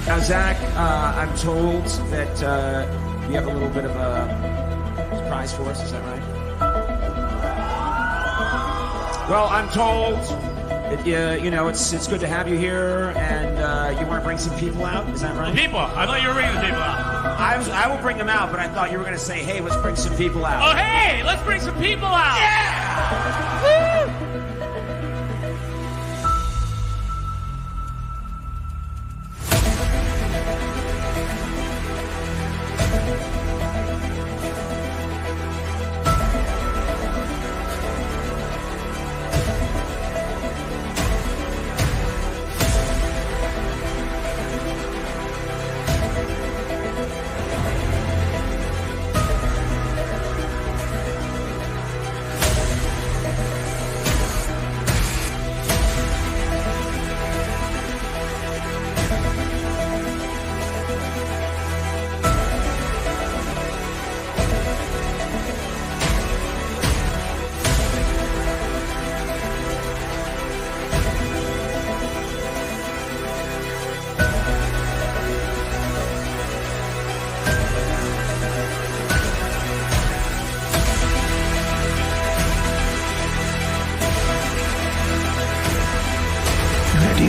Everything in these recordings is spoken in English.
Now, Zack, I'm told that you have a little bit of a surprise for us. Is that right? Well, I'm told that you know it's good to have you here, and you want to bring some people out. Is that right? People? I thought you were bringing the people out. I will bring them out, but I thought you were going to say, "Hey, let's bring some people out." Oh, hey, let's bring some people out. Yeah! Woo!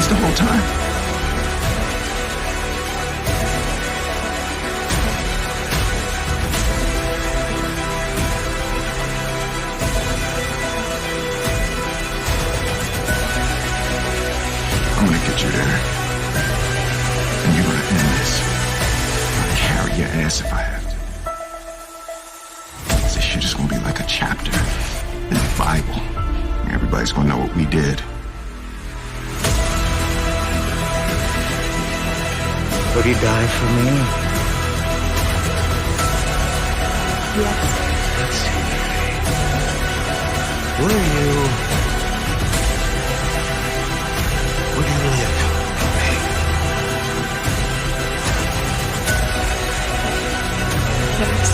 The whole time. I'm gonna get you there. And you're gonna end this. I'll carry your ass if I have to. This shit is gonna be like a chapter in the Bible. Everybody's gonna know what we did. Would he die for me? Yes. Let's see. Will you live for me? Yes.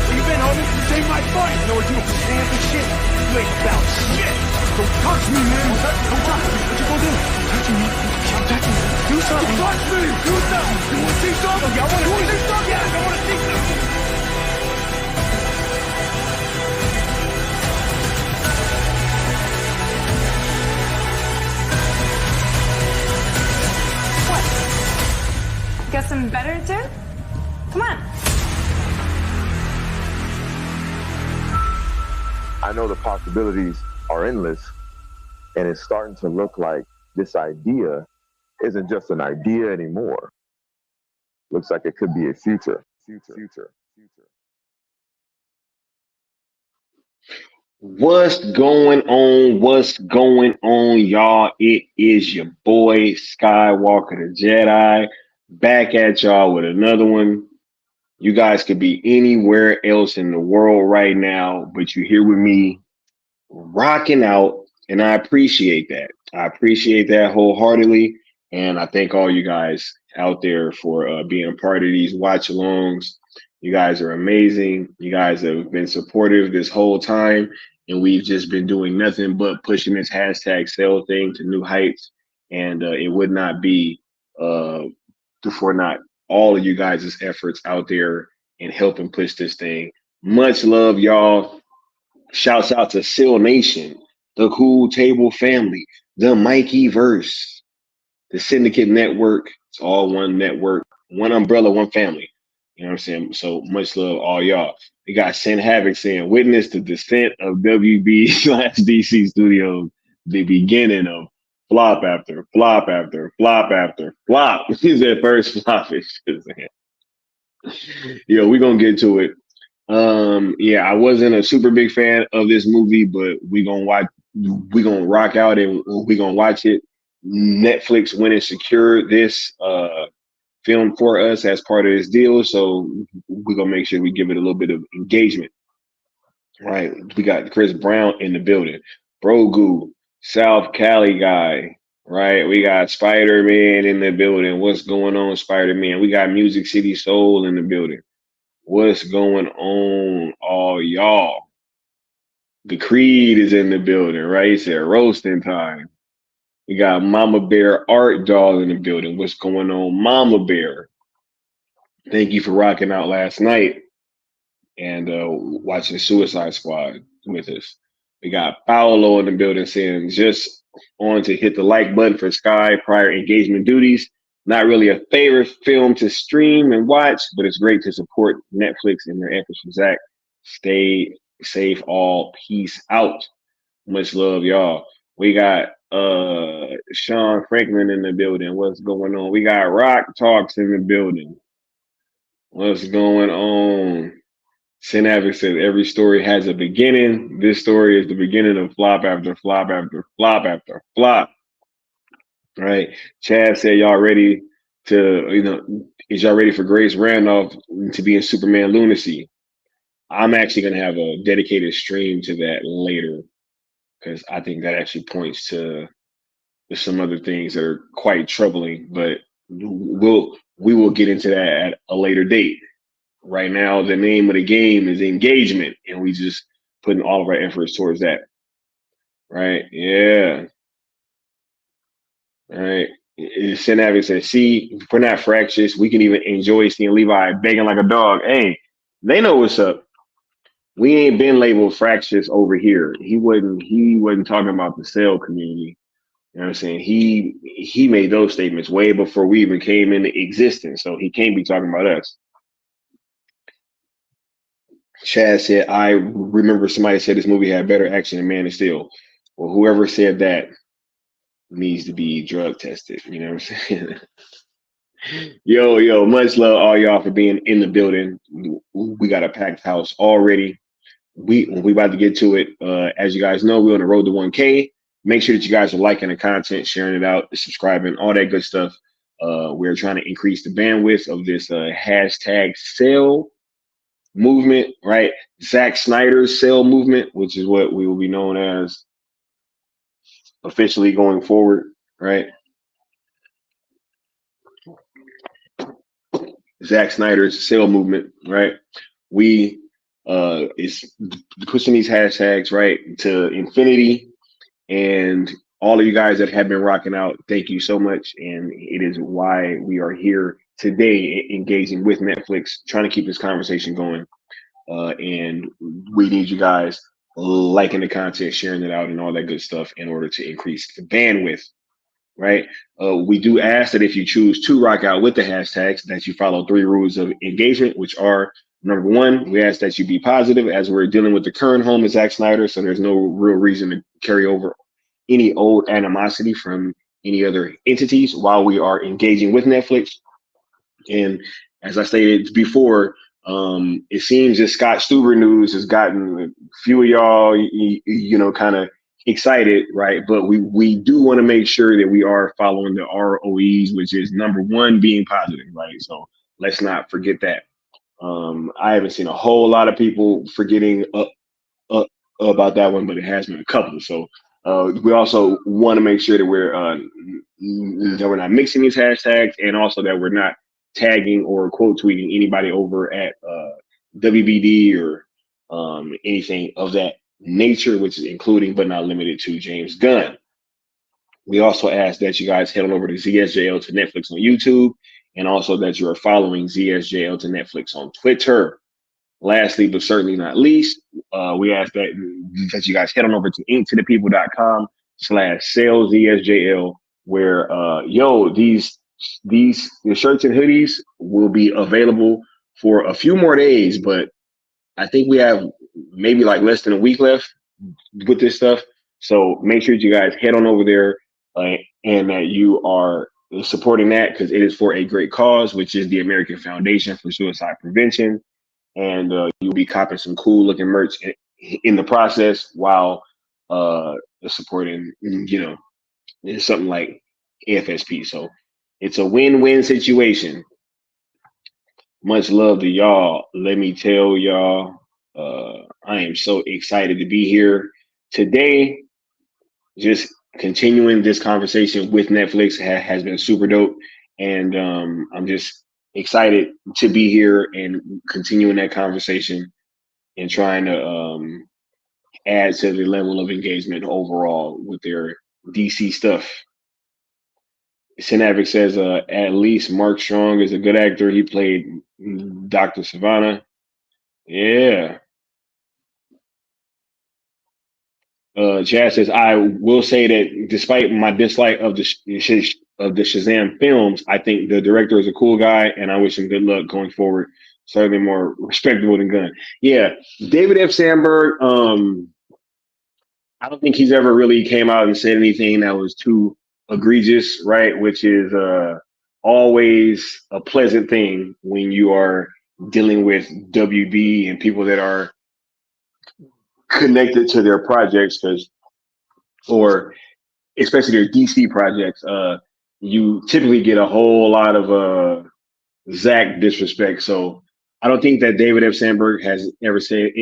Where you been, homie? Save my butt! You know what you stand for shit? You ain't about shit! Don't touch me, man! Don't touch me! What you gonna do? Touch me. Stop touching me. Do something! Don't touch me! Do something! You wanna see something? I wanna see something! Yes, I wanna see something! What? Got something better to do? Come on. I know the possibilities are endless, and it's starting to look like this idea isn't just an idea anymore. Looks like it could be a future. What's going on? What's going on, y'all? It is your boy Skywalker the Jedi back at y'all with another one. You guys could be anywhere else in the world right now, but you're here with me rocking out, and I appreciate that. I appreciate that wholeheartedly, and I thank all you guys out there for being a part of these watch-alongs. You guys are amazing. You guys have been supportive this whole time, and we've just been doing nothing but pushing this hashtag sell thing to new heights. And it would not be uh, for not all of you guys' efforts out there and helping push this thing. Much love, y'all. Shouts out to Seal Nation, the Cool Table family, the Mikey Verse, the Syndicate Network. It's all one network, one umbrella, one family. You know what I'm saying? So much love, all y'all. We got Sin Havoc saying, witness the descent of WB/DC Studios, the beginning of flop after flop after flop after flop. He's at first flop. Yo, we're gonna get to it. Yeah, I wasn't a super big fan of this movie, but we gonna rock out and we gonna watch it. Netflix went and secured this film for us as part of this deal, so we're gonna make sure we give it a little bit of engagement. Right. We got Chris Brown in the building, Brogu, South Cali guy, right? We got Spider-Man in the building. What's going on, Spider-Man? We got Music City Soul in the building. What's going on, all y'all? The Creed is in the building, right? He said roasting time. We got Mama Bear Art Doll in the building. What's going on, Mama Bear? Thank you for rocking out last night and watching Suicide Squad with us. We got Paolo in the building saying just on to hit the like button for Sky prior engagement duties. Not really a favorite film to stream and watch, but it's great to support Netflix and their efforts for Zack. Stay safe, all. Peace out. Much love, y'all. We got Sean Franklin in the building. What's going on? We got Rock Talks in the building. What's going on? Sin Abbott said every story has a beginning. This story is the beginning of flop after flop after flop after flop. Right. Chad said y'all ready to, is y'all ready for Grace Randolph to be in Superman Lunacy? I'm actually going to have a dedicated stream to that later because I think that actually points to some other things that are quite troubling, but we will get into that at a later date. Right now, the name of the game is engagement, and we just putting all of our efforts towards that. Right? Yeah. All right. Sin Abbott says, see, we're not fractious. We can even enjoy seeing Levi begging like a dog. Hey, they know what's up. We ain't been labeled fractious over here. He wasn't talking about the cell community. You know what I'm saying? He made those statements way before we even came into existence. So he can't be talking about us. Chad said, I remember somebody said this movie had better action than Man of Steel. Well, whoever said that needs to be drug tested. You know what I'm saying? Yo, much love all y'all for being in the building. We got a packed house already. We about to get to it. As you guys know, we're on the road to 1K. Make sure that you guys are liking the content, sharing it out, subscribing, all that good stuff. We're trying to increase the bandwidth of this hashtag sell movement, right? Zack Snyder's sell movement, which is what we will be known as officially going forward, right? Zack Snyder's sale movement, right? We is pushing these hashtags right to infinity, and all of you guys that have been rocking out, thank you so much. And it is why we are here today, engaging with Netflix, trying to keep this conversation going. And we need you guys liking the content, sharing it out, and all that good stuff in order to increase the bandwidth. Right. We do ask that if you choose to rock out with the hashtags, that you follow 3 rules of engagement, which are: number 1, we ask that you be positive, as we're dealing with the current home of Zack Snyder, so there's no real reason to carry over any old animosity from any other entities while we are engaging with Netflix. And as I stated before, it seems that Scott Stuber news has gotten a few of y'all, kind of excited, right? But we do want to make sure that we are following the ROEs, which is number 1, being positive, right? So let's not forget that. I haven't seen a whole lot of people forgetting about that one, but it has been a couple. So we also want to make sure that we're not mixing these hashtags, and also that we're not tagging or quote tweeting anybody over at WBD or anything of that nature, which is including but not limited to James Gunn. We also ask that you guys head on over to ZSJL to Netflix on YouTube, and also that you are following ZSJL to Netflix on Twitter. Lastly, but certainly not least, we ask that you guys head on over to inktothepeople.com/sales where these the shirts and hoodies will be available for a few more days, but I think we have maybe like less than a week left with this stuff. So make sure that you guys head on over there and that you are supporting that, because it is for a great cause, which is the American Foundation for Suicide Prevention. And you'll be copping some cool looking merch in the process while supporting, something like AFSP. So it's a win-win situation. Much love to y'all. Let me tell y'all, I am so excited to be here today. Just continuing this conversation with Netflix has been super dope. And I'm just excited to be here and continuing that conversation and trying to add to the level of engagement overall with their DC stuff. Sandberg says, at least Mark Strong is a good actor. He played Dr. Savannah. Yeah. Chad says, I will say that despite my dislike of the Shazam films, I think the director is a cool guy, and I wish him good luck going forward. Certainly more respectable than Gunn. Yeah, David F. Sandberg, I don't think he's ever really came out and said anything that was too egregious, right? Which is always a pleasant thing when you are dealing with WB and people that are connected to their projects, or especially their DC projects, you typically get a whole lot of Zack disrespect. So I don't think that David F. Sandberg has ever said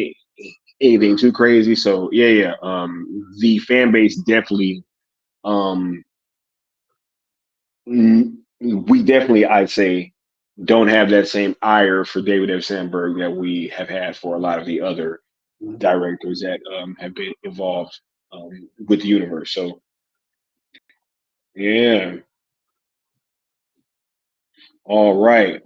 anything too crazy. So yeah. The fan base definitely, we definitely, I'd say, don't have that same ire for David F. Sandberg that we have had for a lot of the other directors that have been involved with the universe. So yeah. All right.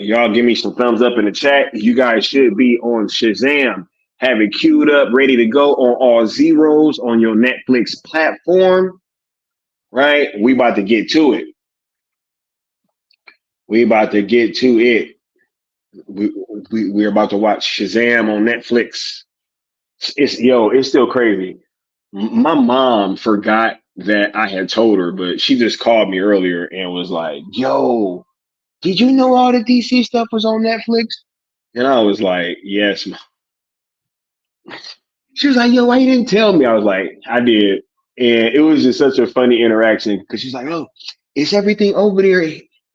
Y'all give me some thumbs up in the chat. You guys should be on Shazam. Have it queued up, ready to go on all zeros on your Netflix platform. Right? We about to get to it. We're about to watch Shazam on Netflix. It's still crazy. My mom forgot that I had told her, but she just called me earlier and was like, yo, did you know all the DC stuff was on Netflix? And I was like, yes, Mom. She was like, yo, why you didn't tell me? I was like, I did. And it was just such a funny interaction because she's like, oh, it's everything over there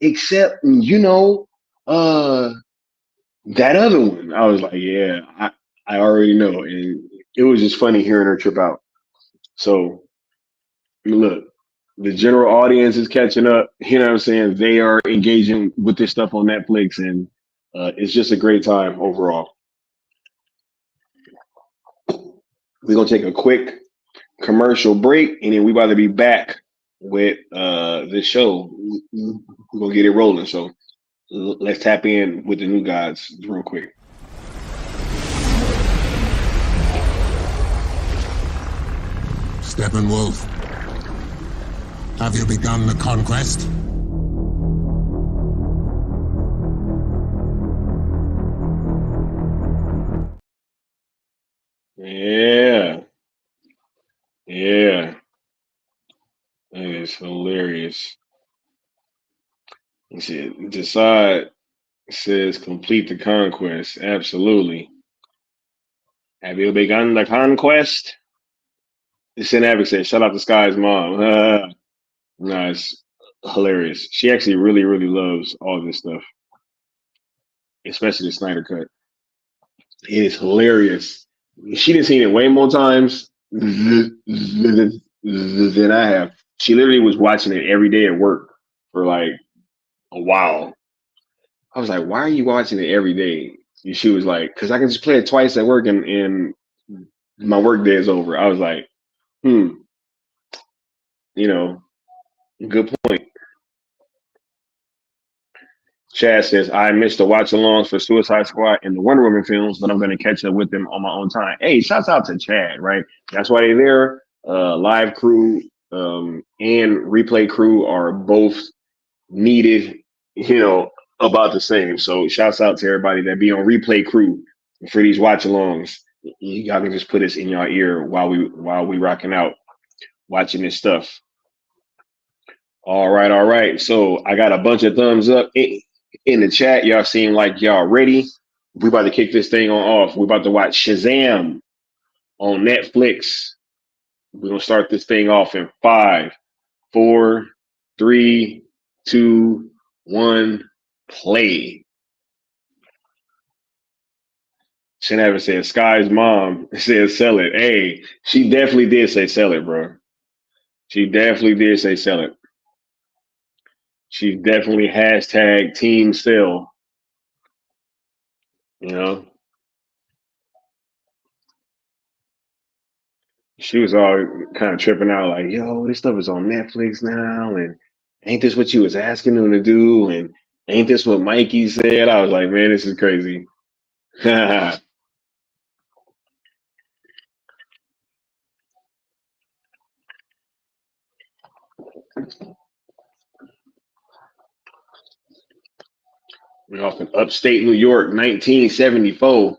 except, that other one. I was like, yeah, I already know. And it was just funny hearing her trip out. So look, the general audience is catching up. You know what I'm saying? They are engaging with this stuff on Netflix, and it's just a great time overall. We're going to take a quick commercial break, and then we're about to be back with the show. We're going to get it rolling. So let's tap in with the new gods real quick. Steppenwolf, have you begun the conquest? Yeah. That is hilarious. Let's see. Decide says complete the conquest. Absolutely. Have you begun the conquest? Sin Abbott said, shout out to Sky's mom. Nice. Hilarious. She actually really, really loves all this stuff. especially the Snyder cut. It is hilarious. She done seen it way more times than I have. She literally was watching it every day at work for like a while. I was like, "Why are you watching it every day?" And she was like, "Because I can just play it twice at work and my work day is over." I was like, "Hmm, you know, good point." Chad says, I missed the watch alongs for Suicide Squad and the Wonder Woman films, but I'm going to catch up with them on my own time. Hey, shouts out to Chad, right? That's why they're there. Live crew and replay crew are both needed, you know, about the same. So shouts out to everybody that be on replay crew for these watch alongs. Y'all can just put us in your ear while we rocking out, watching this stuff. All right, all right. So I got a bunch of thumbs up in the chat. Y'all seem like y'all ready. We about to kick this thing on off. We about to watch Shazam on Netflix. We're gonna start this thing off in 5, 4, 3, 2, 1, play. Shanavin said, Sky's mom said sell it. Hey, she definitely did say sell it, bro. She definitely did say sell it. She definitely hashtag team sell, you know. She was all kind of tripping out, like, yo, this stuff is on Netflix now, and ain't this what you was asking them to do? And ain't this what Mikey said? I was like, man, this is crazy. We're off in upstate New York, 1974.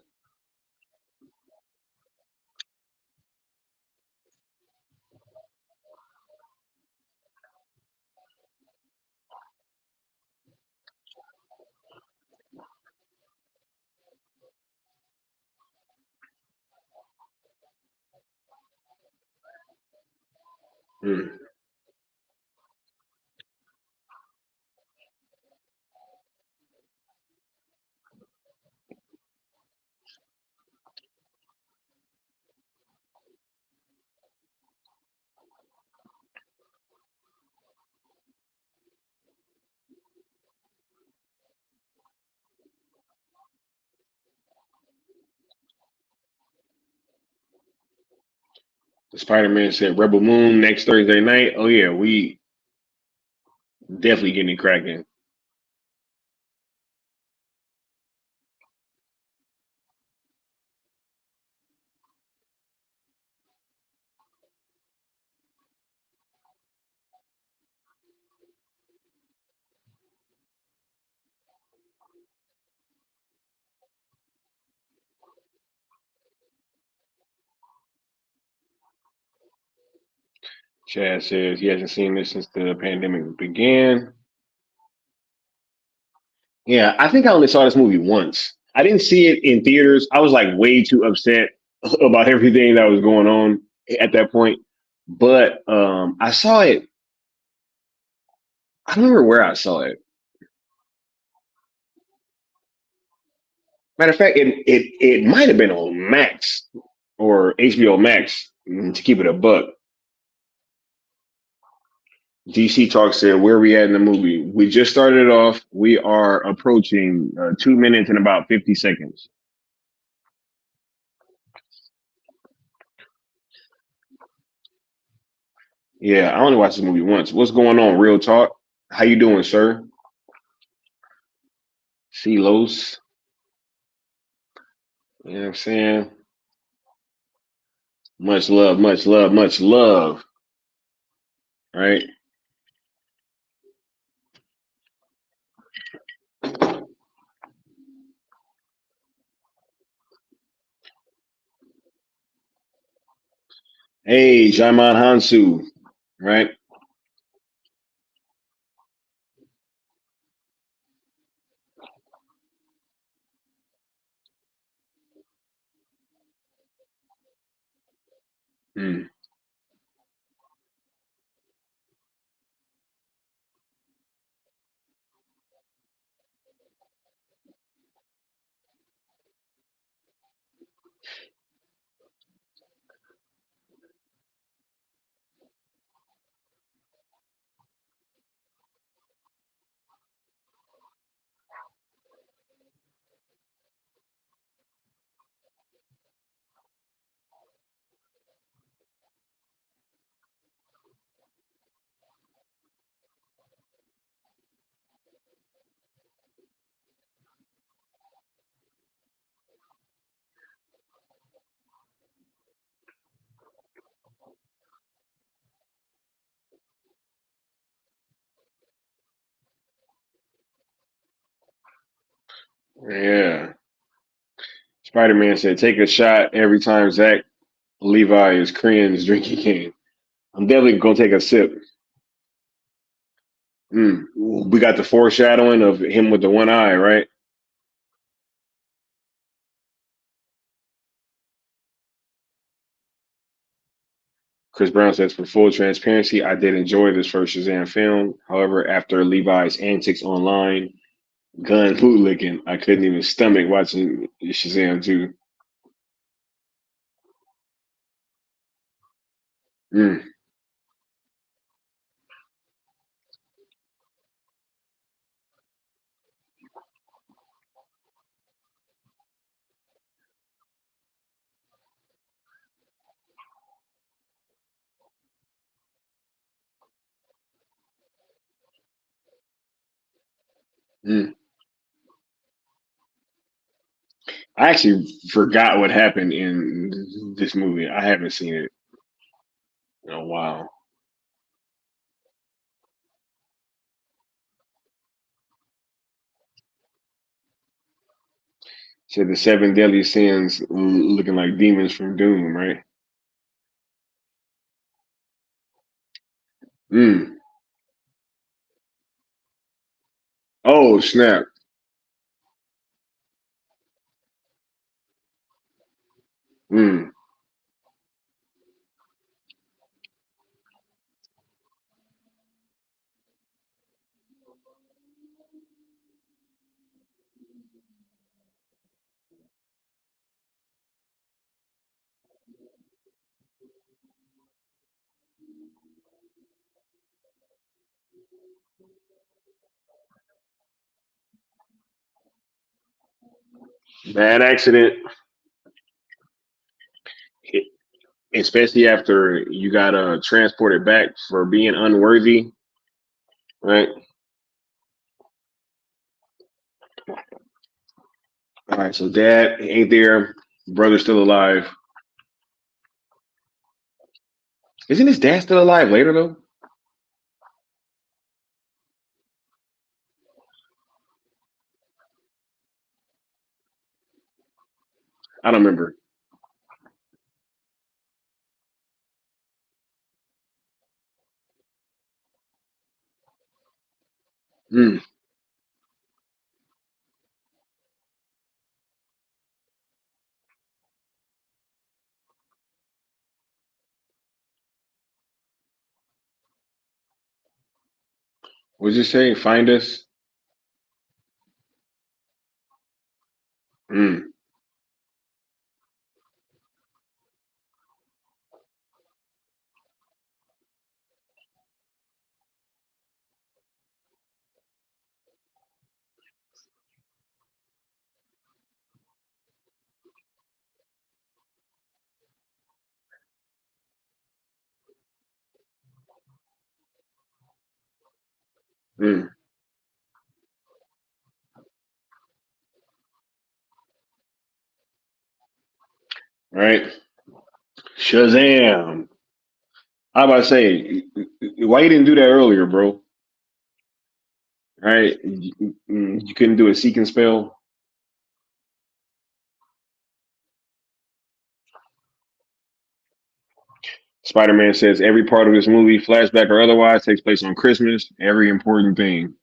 Hmm. The Spider-Man said Rebel Moon next Thursday night. Oh yeah, we definitely getting it cracking. Chad says he hasn't seen this since the pandemic began. Yeah, I think I only saw this movie once. I didn't see it in theaters. I was like way too upset about everything that was going on at that point. But I saw it. I don't remember where I saw it. Matter of fact, it might have been on Max or HBO Max to keep it a buck. DC Talk said, "Where are we at in the movie? We just started it off. We are approaching 2 minutes and about 50 seconds." Yeah, I only watched this movie once. What's going on, Real Talk? How you doing, sir? Los. You know what I'm saying? Much love, much love, much love. Right? Hey, Jaiman Hansu. Right? Mm. Yeah. Spider-Man said, "Take a shot every time Zach Levi is Korean's drinking game." I'm definitely gonna take a sip. We got the foreshadowing of him with the one eye, right? Chris Brown says, "For full transparency, I did enjoy this first Shazam film. However, after Levi's antics online, gun bootlicking, I couldn't even stomach watching Shazam 2." Mm, mm. I actually forgot what happened in this movie. I haven't seen it in a while. Said the seven deadly sins looking like demons from Doom, right? Mm. Oh, snap. Mm. Bad accident, especially after you got transported back for being unworthy, right? All right, so dad ain't there, brother's still alive. Isn't his dad still alive later though? I don't remember. Mm, what'd you say? Find us? Mm, mm, right. Shazam. I about to say, why you didn't do that earlier, bro? Right? You couldn't do a seek and spell. Spider-Man says every part of this movie, flashback or otherwise, takes place on Christmas. Every important thing.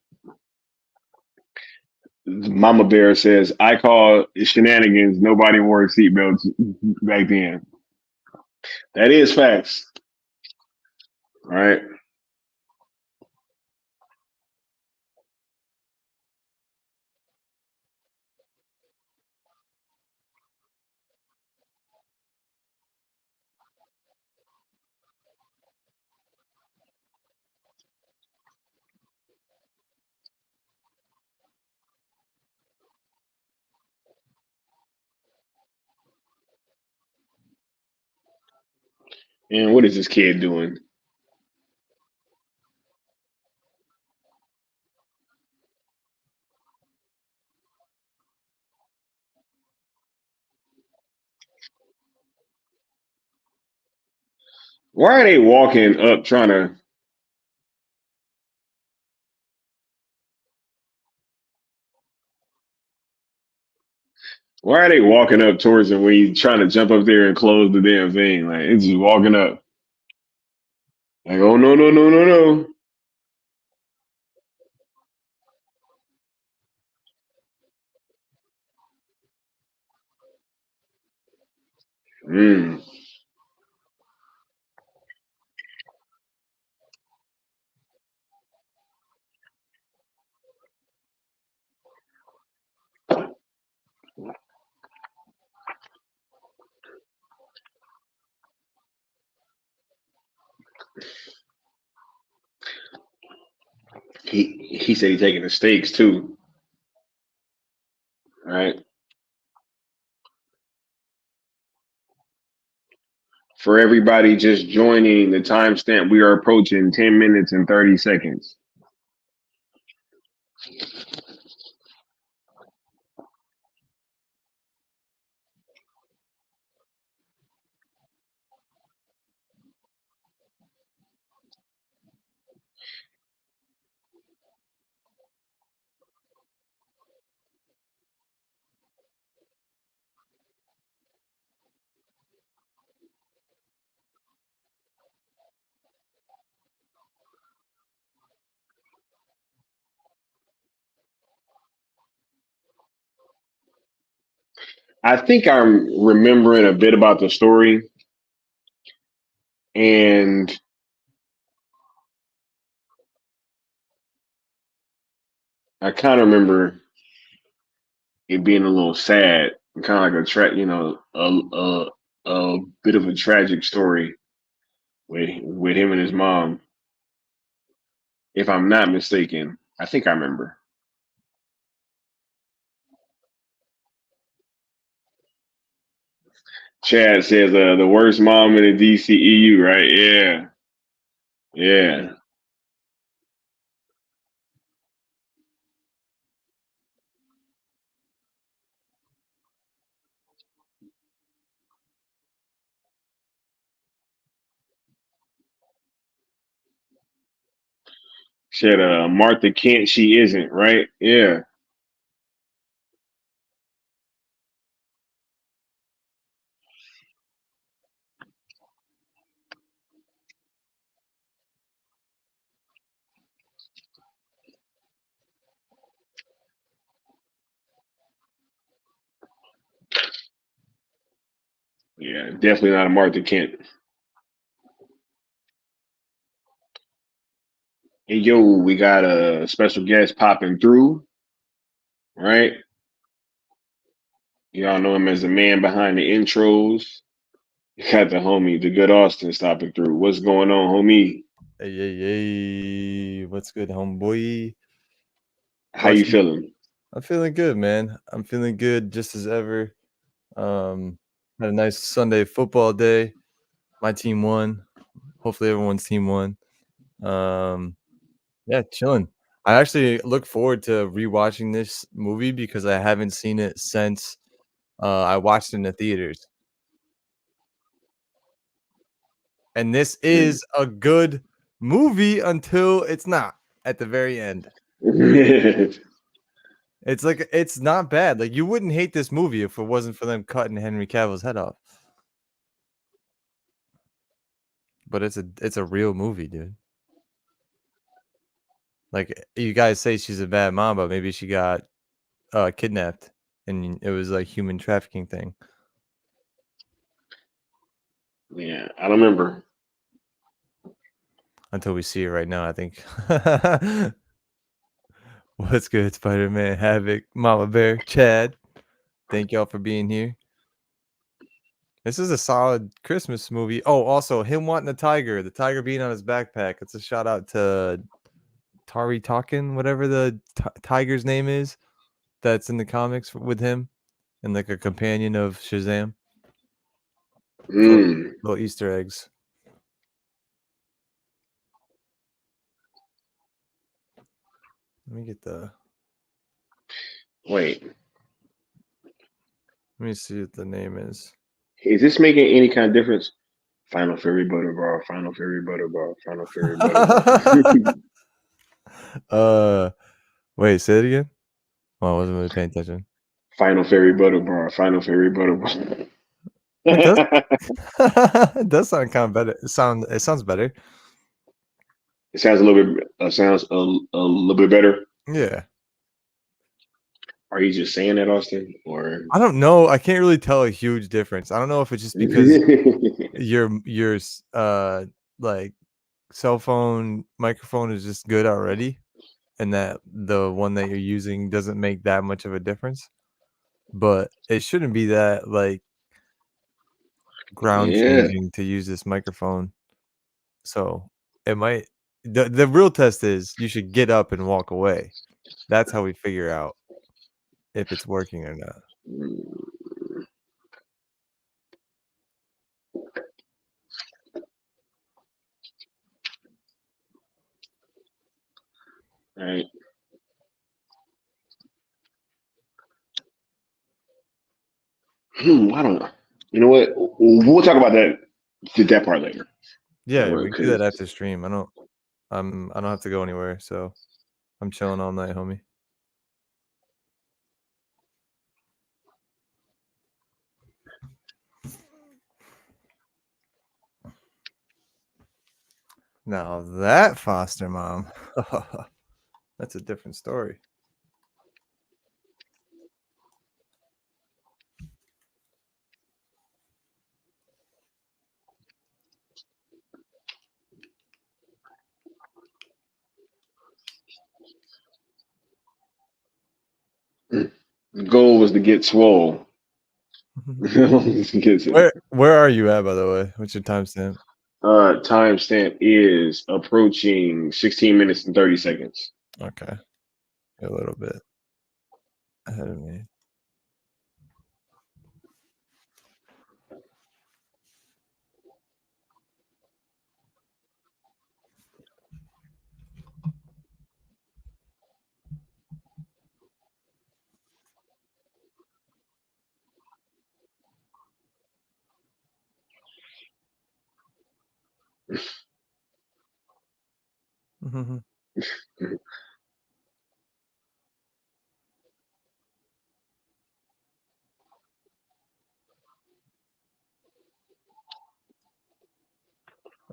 Mama Bear says, I call shenanigans. Nobody wore seatbelts back then. That is facts. Right? And what is this kid doing? Why are they walking up trying to? Why are they walking up towards him when he's trying to jump up there and close the damn thing? Like it's just walking up. Like, oh no, no, no, no, no. Mm. He said he's taking the stakes too. Right. For everybody just joining the timestamp, we are approaching 10 minutes and 30 seconds. I think I'm remembering a bit about the story, and I kind of remember it being a little sad, kind of like a bit of a tragic story with him and his mom. If I'm not mistaken, I think I remember. Chad says the worst mom in the DCEU, right? Yeah, yeah. Said Martha Kent, she isn't, right? Yeah. Yeah, definitely not a Martha Kent. Hey, yo, we got a special guest popping through, right? Y'all know him as the man behind the intros. You got the homie, the good Austin, stopping through. What's going on, homie? Hey, what's good, homeboy? How you feeling? I'm feeling good, man. I'm feeling good just as ever. Had a nice Sunday football day. My team won. Hopefully everyone's team won. Yeah, chilling. I actually look forward to rewatching this movie because I haven't seen it since I watched it in the theaters. And this is a good movie until it's not at the very end. It's like it's not bad. Like you wouldn't hate this movie if it wasn't for them cutting Henry Cavill's head off. But it's a real movie, dude. Like you guys say she's a bad mom, but maybe she got kidnapped and it was like human trafficking thing. Yeah, I don't remember. Until we see it right now, I think. What's good, Spider-Man, Havoc, Mama Bear, Chad? Thank y'all for being here. This is a solid Christmas movie. Oh, also him wanting the tiger being on his backpack. It's a shout out to Tari Talkin, whatever the tiger's name is, that's in the comics with him, and like a companion of Shazam. Little Easter eggs. Let me get the. Wait. Let me see what the name is. Is this making any kind of difference? Final Fury Butterball, Final Fury Butterball, Final Fury Butterball. Wait, say it again. Oh, I wasn't really paying attention. Final Fairy Butter Bar. Final Fairy Butter Bar. It does. It does sound kind of better. It sounds better. It sounds a little bit. Sounds a little bit better. Yeah. Are you just saying that, Austin, or I don't know. I can't really tell a huge difference. I don't know if it's just because your like cell phone microphone is just good already, and that the one that you're using doesn't make that much of a difference. But it shouldn't be that like ground yeah. changing to use this microphone. So it might. The real test is you should get up and walk away. That's how we figure out if it's working or not. All right. I don't know. You know what? We'll talk about that part later. Yeah, we can do that after stream. I don't have to go anywhere, so I'm chilling all night, homie. Now that foster mom, that's a different story. The goal was to get swole. Where are you at, by the way? What's your timestamp? Timestamp is approaching 16 minutes and 30 seconds. Okay. A little bit ahead of me.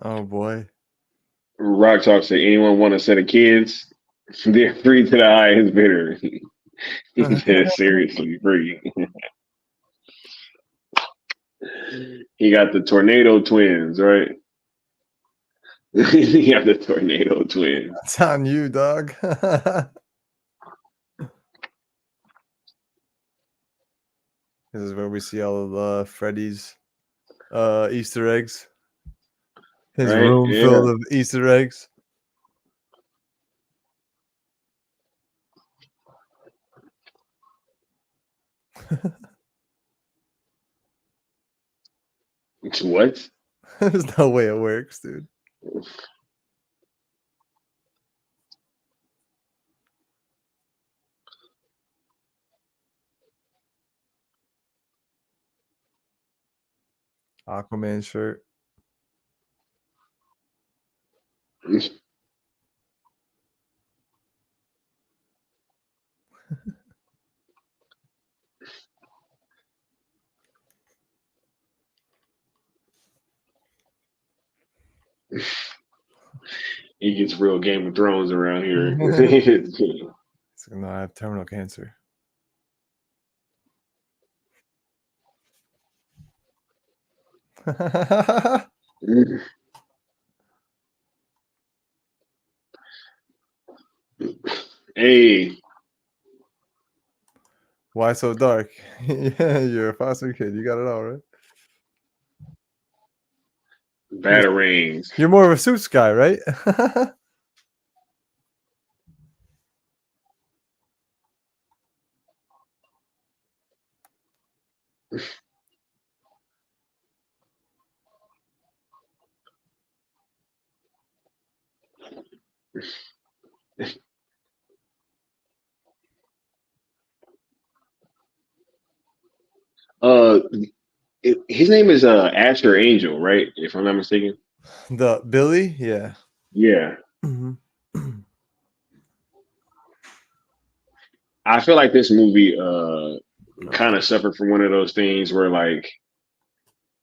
Oh boy. Rock Talk said, anyone want a set of kids? They're free to the highest bidder. He said, seriously, free. He got the Tornado Twins, right? He got the Tornado Twins. It's on you, dog. This is where we see all of Freddy's Easter eggs. His room filled of Easter eggs. It's what? There's no way it works, dude. Aquaman shirt. He gets real Game of Thrones around here. No, I have terminal cancer. Hey. Why so dark? Yeah, you're a foster kid. You got it all, right? Batarangs. You're more of a Suits guy, right? His name is Asher Angel, right? If I'm not mistaken. The Billy, yeah. Yeah. Mm-hmm. I feel like this movie kind of suffered from one of those things where like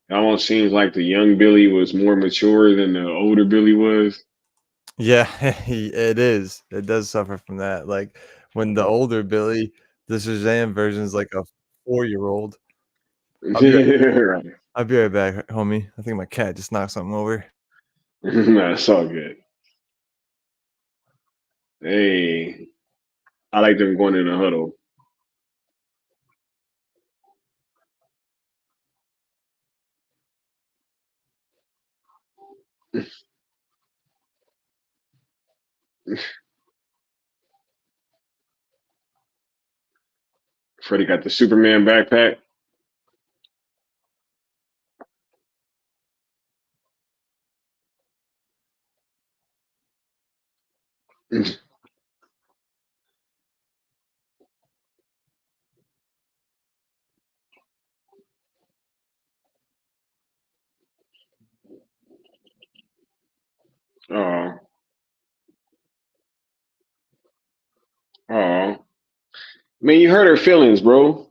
it almost seems like the young Billy was more mature than the older Billy was. Yeah, it is. It does suffer from that. Like when the older Billy, the Shazam version is like a 4-year-old. I'll be Right. I'll be right back, homie. I think my cat just knocked something over. Nah, it's all good. Hey, I like them going in the huddle. Freddie got the Superman backpack. Oh, oh, man, you hurt her feelings, bro.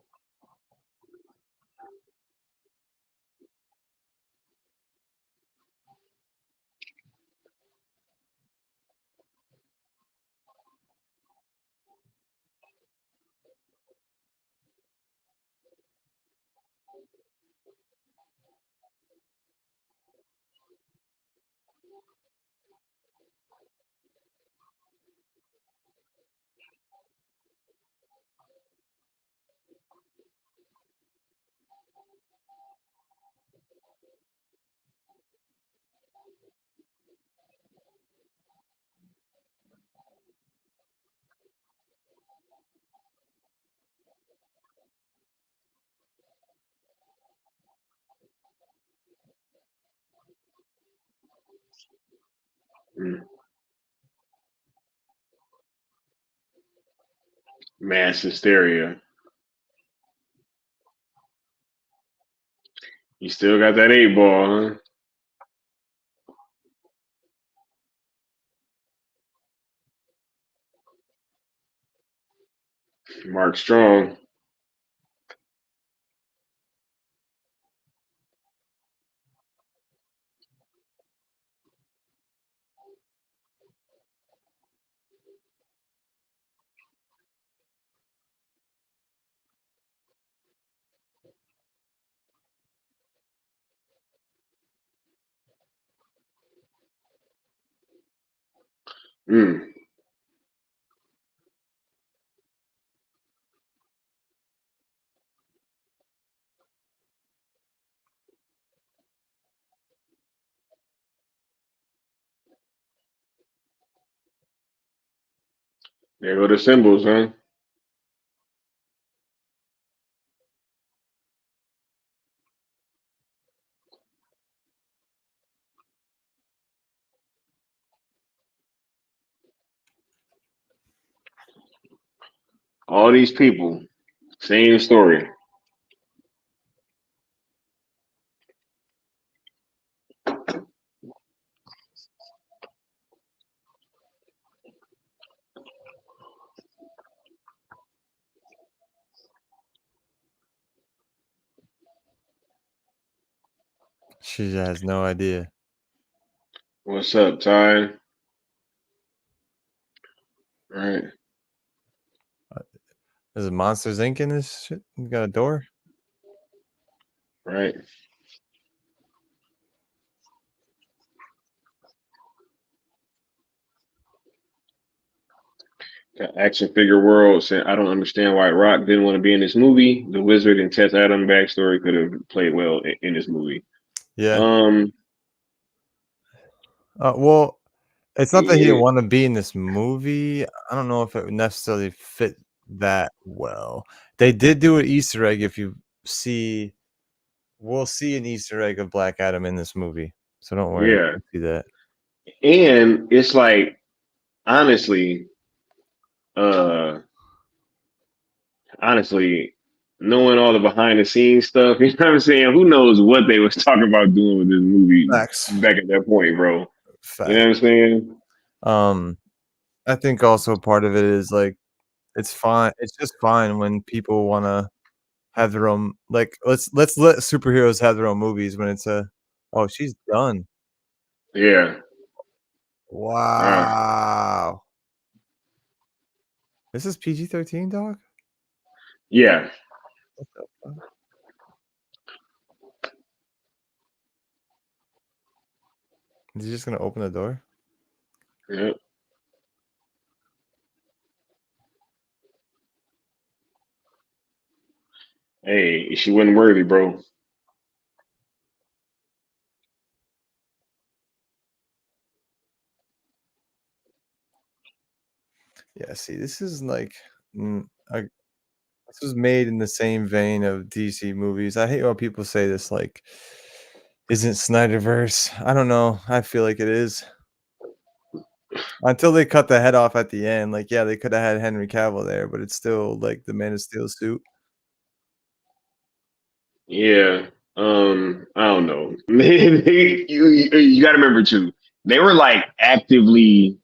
Mm. Mass hysteria. You still got that 8 ball, huh? Mark Strong. Mm. There go the symbols, huh? All these people, same story. She has no idea. What's up, Ty? Right, Is it Monsters Inc. in this shit? You got a door? right. Got Action Figure World saying, I don't understand why Rock didn't want to be in this movie. The Wizard and Tess Adam backstory could have played well in this movie. Yeah. Um, Well, it's not that he didn't yeah, want to be in this movie. I don't know if it would necessarily fit that well. They did do an Easter egg. If you see, we'll see an Easter egg of Black Adam in this movie. So don't worry. yeah. We'll see that. And it's like, honestly, uh, honestly, knowing all the behind the scenes stuff, you know what I'm saying? Who knows what they was talking about doing with this movie Facts. back at that point, bro? You know Facts. what I'm saying? I think also part of it is like it's fine. It's just fine when people want to have their own, like, let's let superheroes have their own movies when it's a. Oh, she's done. Yeah. Wow. This is PG-13, dog? Yeah. What the fuck? Is he just gonna open the door? Yeah. Hey, she wasn't worthy, bro. Yeah, see, this is like, this was made in the same vein of DC movies. I hate when people say this, like, isn't Snyderverse? I don't know. I feel like it is. Until they cut the head off at the end. Like, yeah, they could have had Henry Cavill there, but it's still like the Man of Steel suit. Yeah. I don't know. You got to remember too. They were like actively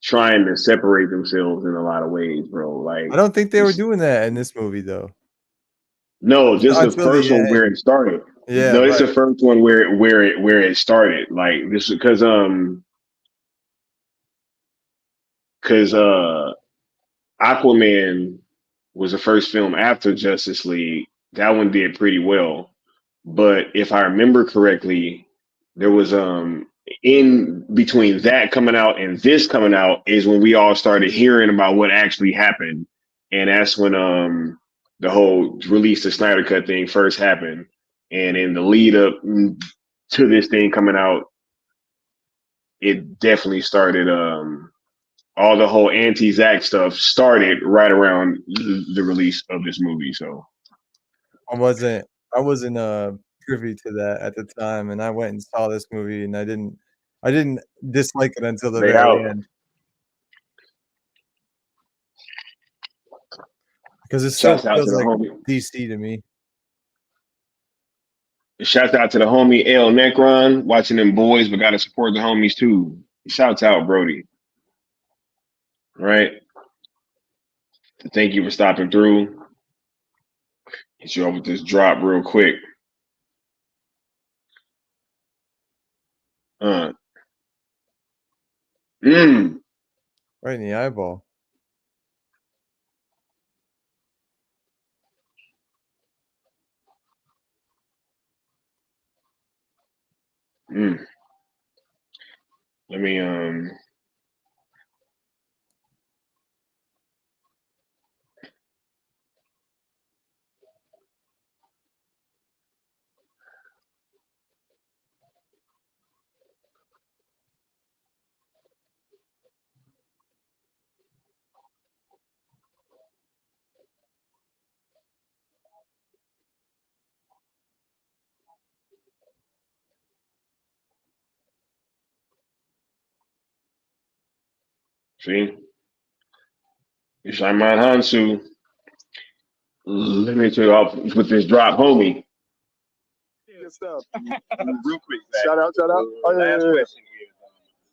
trying to separate themselves in a lot of ways, bro. Like, I don't think they were doing that in this movie, though. no, just the Until first the one where end. it started. Yeah, No, it's right. the first one where it started. Like this because Aquaman was the first film after Justice League. That one did pretty well. But if I remember correctly, there was in between that coming out and this coming out is when we all started hearing about what actually happened. And that's when the whole release the Snyder Cut thing first happened. And in the lead up to this thing coming out, it definitely started all the whole anti-Zack stuff started right around the release of this movie. So I wasn't privy to that at the time, and I went and saw this movie, and I didn't dislike it until the they very out. end. Because it still Shouts out to feels the like homie. DC to me. Shouts out to the homie El Necron watching them boys, but gotta support the homies too. Shouts out, Brody. Right? Thank you for stopping through. Hit you up with this drop real quick. Right in the eyeball. Let me see. Shaiman Hansu. Let me tell you off with this drop, homie. Good stuff. Real quick, Zach. Shout out. Last question is,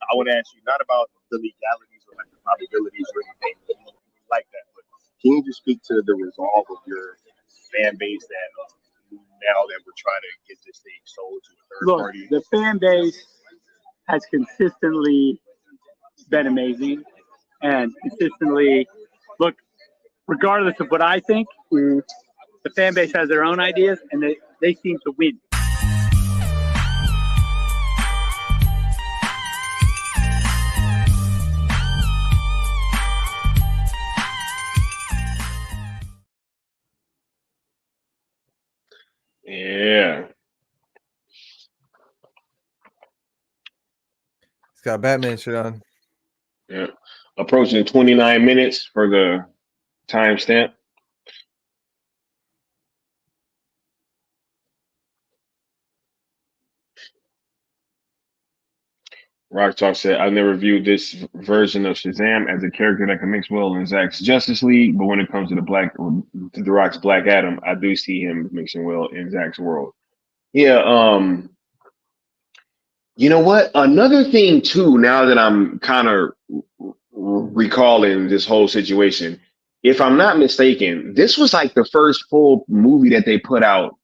I want to ask you not about the legalities or like the probabilities or anything like that, but can you just speak to the resolve of your fan base that now that we're trying to get this thing sold to a third party? The fan base has consistently been amazing and consistently, look, regardless of what I think, the fan base has their own ideas and they seem to win. Yeah. He's got a Batman shirt on. Yeah. Approaching 29 minutes for the timestamp. Rock Talk said, I never viewed this version of Shazam as a character that can mix well in Zack's Justice League, but when it comes to the Rock's Black Adam, I do see him mixing well in Zack's world. Yeah, you know what? Another thing too, now that I'm kind of recalling this whole situation, if I'm not mistaken, this was like the first full movie that they put out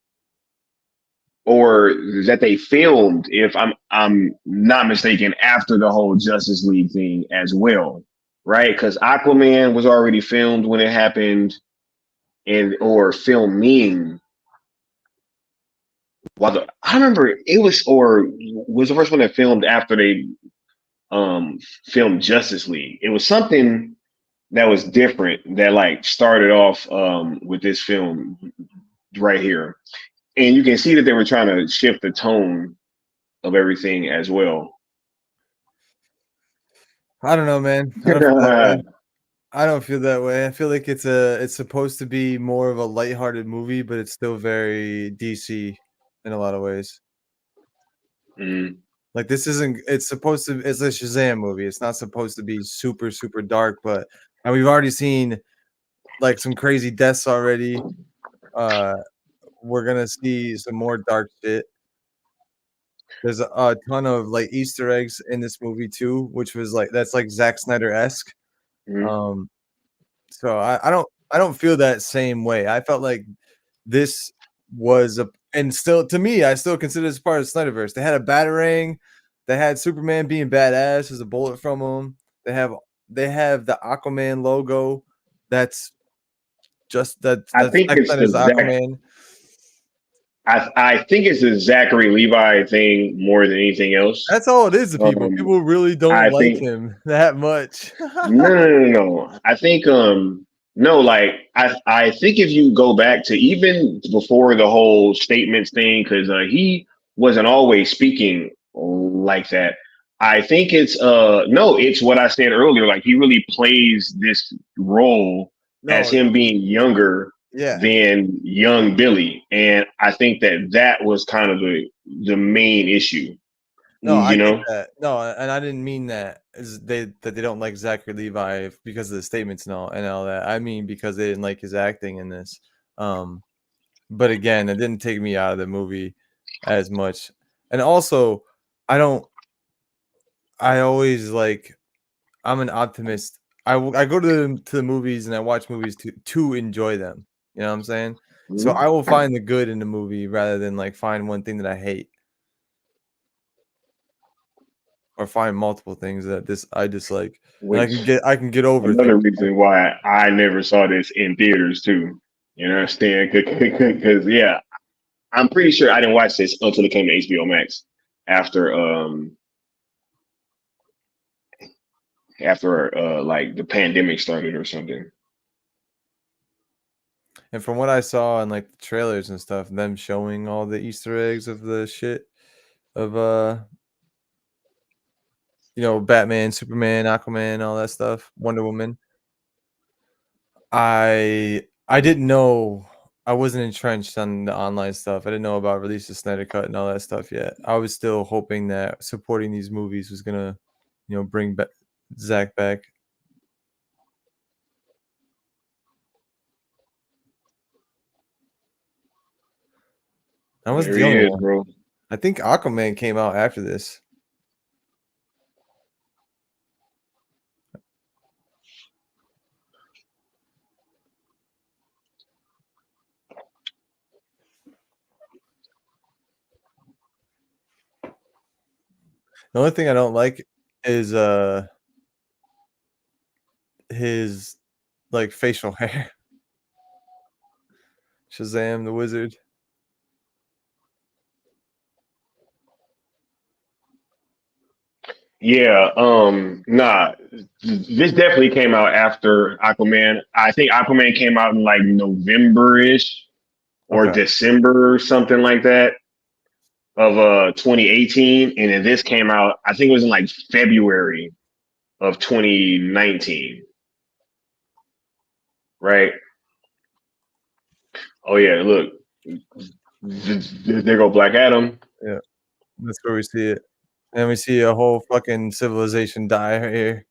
or that they filmed, if I'm not mistaken, after the whole Justice League thing as well, right? Because Aquaman was already filmed when it happened, and or filming. I remember it was, or was the first one that filmed after they filmed Justice League. It was something that was different that like started off with this film right here. And you can see that they were trying to shift the tone of everything as well. I don't know, man. I don't feel that way. I don't feel that way. I feel like it's supposed to be more of a lighthearted movie, but it's still very DC in a lot of ways. Mm. Like this isn't. It's supposed to. It's a Shazam movie. It's not supposed to be super super dark, but and we've already seen like some crazy deaths already. We're gonna see some more dark shit. There's a ton of like Easter eggs in this movie too, which was like that's like Zack Snyder-esque. Mm. So I don't feel that same way. I felt like this was a and still to me, I still consider this part of the Snyderverse. They had a batarang, they had Superman being badass, there's a bullet from him. They have the Aquaman logo. That's I that's think Zack it's the Snyder's Zach. Aquaman. I think it's the Zachary Levi thing more than anything else. That's all it is to people. People really don't I like think him that much. no. I think no, like I think if you go back to even before the whole statements thing, because he wasn't always speaking like that. I think it's no, it's what I said earlier. Like he really plays this role as No, him being younger yeah. than young Billy, and I think that that was kind of the main issue. No, I You get know, that. No, and I didn't mean that that they don't like Zachary Levi because of the statements and all that. I mean because they didn't like his acting in this. But again, it didn't take me out of the movie as much. And also, I don't. I always like. I'm an optimist. I go to the movies and I watch movies to enjoy them. You know what I'm saying? So I will find the good in the movie rather than like find one thing that I hate. Or find multiple things that I dislike, and which I can get over another things. reason why I never saw this in theaters too. You know, understand? Because yeah, I'm pretty sure I didn't watch this until it came to HBO Max after like the pandemic started or something. And from what I saw in like the trailers and stuff, them showing all the Easter eggs of the shit of Batman, Superman, Aquaman, all that stuff, Wonder Woman. I didn't know. I wasn't entrenched on the online stuff. I didn't know about release of Snyder Cut and all that stuff yet. I was still hoping that supporting these movies was gonna, bring Zack back. That was There the he only is, one. bro. I think Aquaman came out after this. The only thing I don't like is his like facial hair. Shazam the Wizard. Yeah, nah, this definitely came out after Aquaman. I think Aquaman came out in like November-ish or Okay. December or something like that of 2018, and then this came out. I think it was in like February of 2019, right? Oh yeah, look, there go Black Adam. Yeah. That's where we see it. And we see a whole fucking civilization die right here.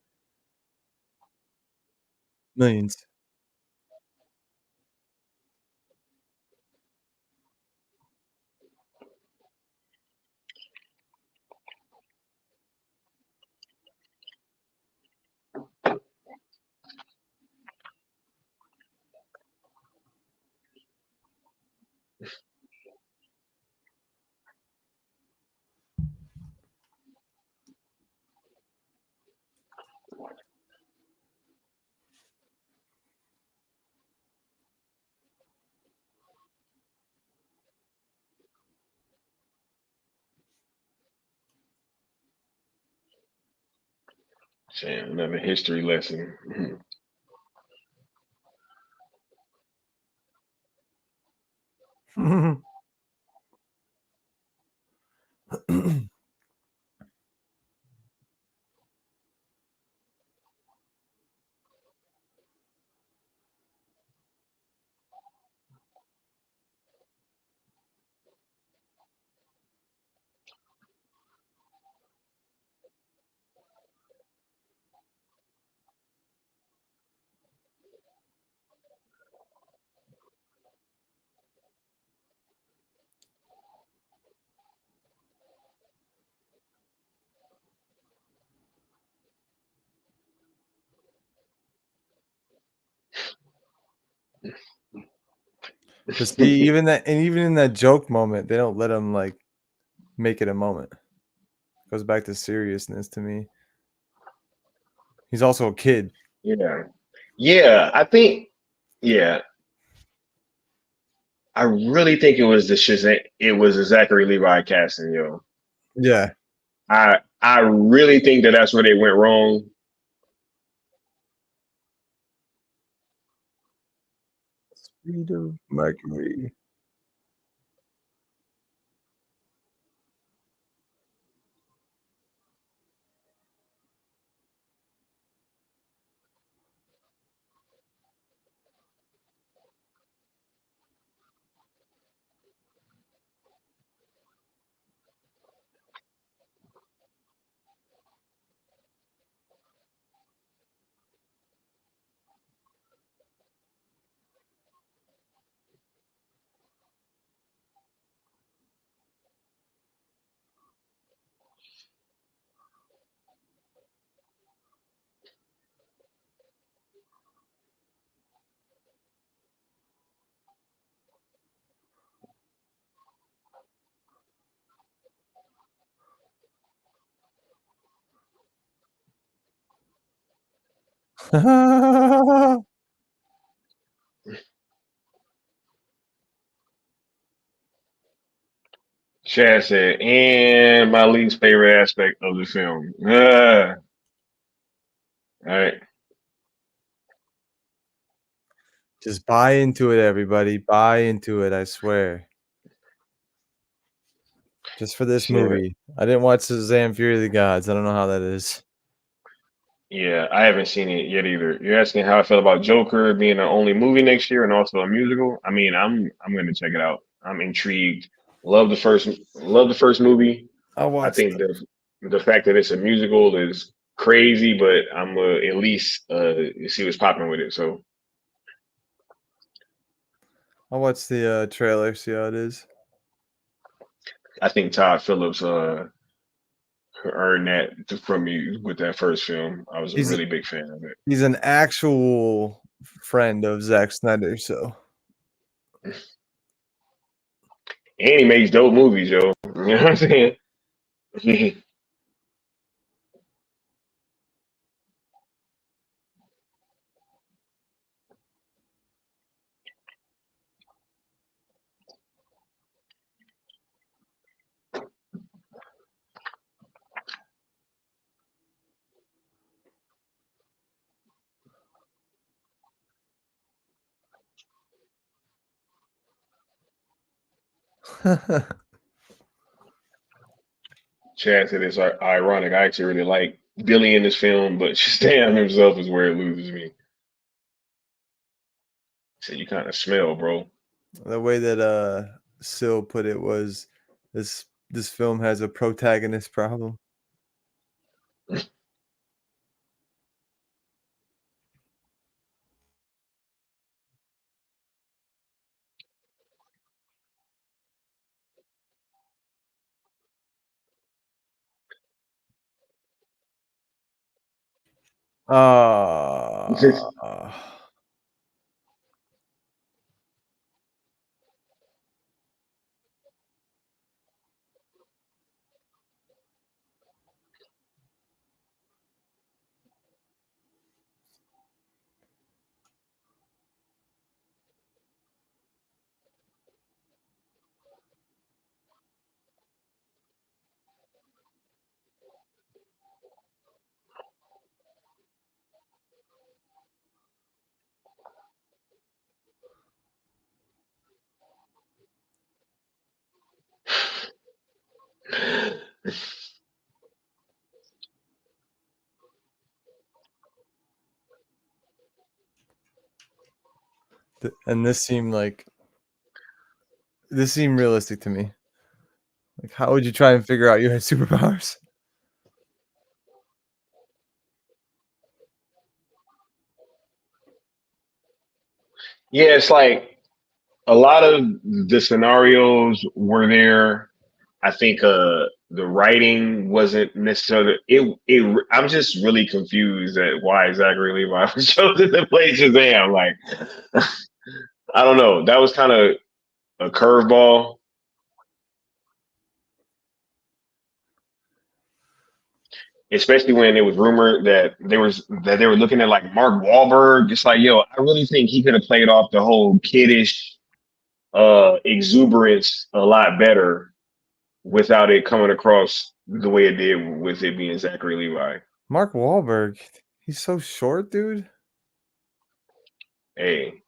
Millions. Shit, another history lesson. To see even that, and even in that joke moment, they don't let him like make it a moment. Goes back to seriousness to me. He's also a kid. Yeah. Yeah, I think, yeah, I really think it was the Shazam, it was the Zachary Levi casting, yo. Yeah. I really think that that's where they went wrong. Speed of Mercury. Chad said, and my least favorite aspect of the film. All right. Just buy into it, everybody. Buy into it, I swear. Just for this Shit. movie. I didn't watch Shazam Fury of the Gods. I don't know how that is. Yeah, I haven't seen it yet either. You're asking how I felt about Joker being the only movie next year and also a musical. I mean, I'm gonna check it out. I'm intrigued. Love the first movie. I I watched think the fact that it's a musical is crazy, but I'm at least see what's popping with it. So the trailer, see how it is. I think Todd Phillips earned that from me with that first film. I was a He's really big fan of it. he's an actual friend of Zack Snyder, so And he makes dope movies, yo. You know what I'm saying? Chad said it's ironic. I actually really like Billy in this film, but Shazam himself is where it loses me. So you kind of smell, bro. the way that Sil put it was this film has a protagonist problem. Ah. And this seemed realistic to me. Like, how would you try and figure out you had superpowers? Yeah, it's like a lot of the scenarios were there. I think the writing wasn't necessarily I'm just really confused at why Zachary Levi was chosen to play Shazam. Like I don't know. That was kind of a curveball. Especially when it was rumored that they were looking at like Mark Wahlberg. Just like, yo, I really think he could have played off the whole kiddish exuberance a lot better without it coming across the way it did with it being Zachary Levi. Mark Wahlberg, he's so short, dude. Hey.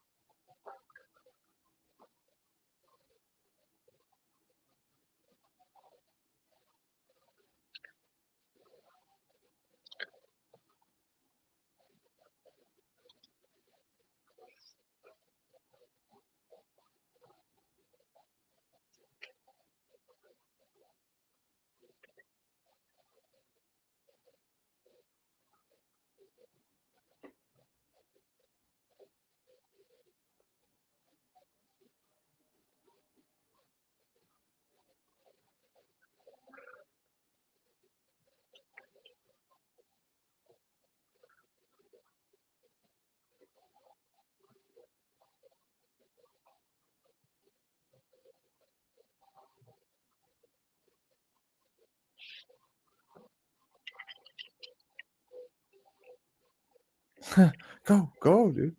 Go, dude.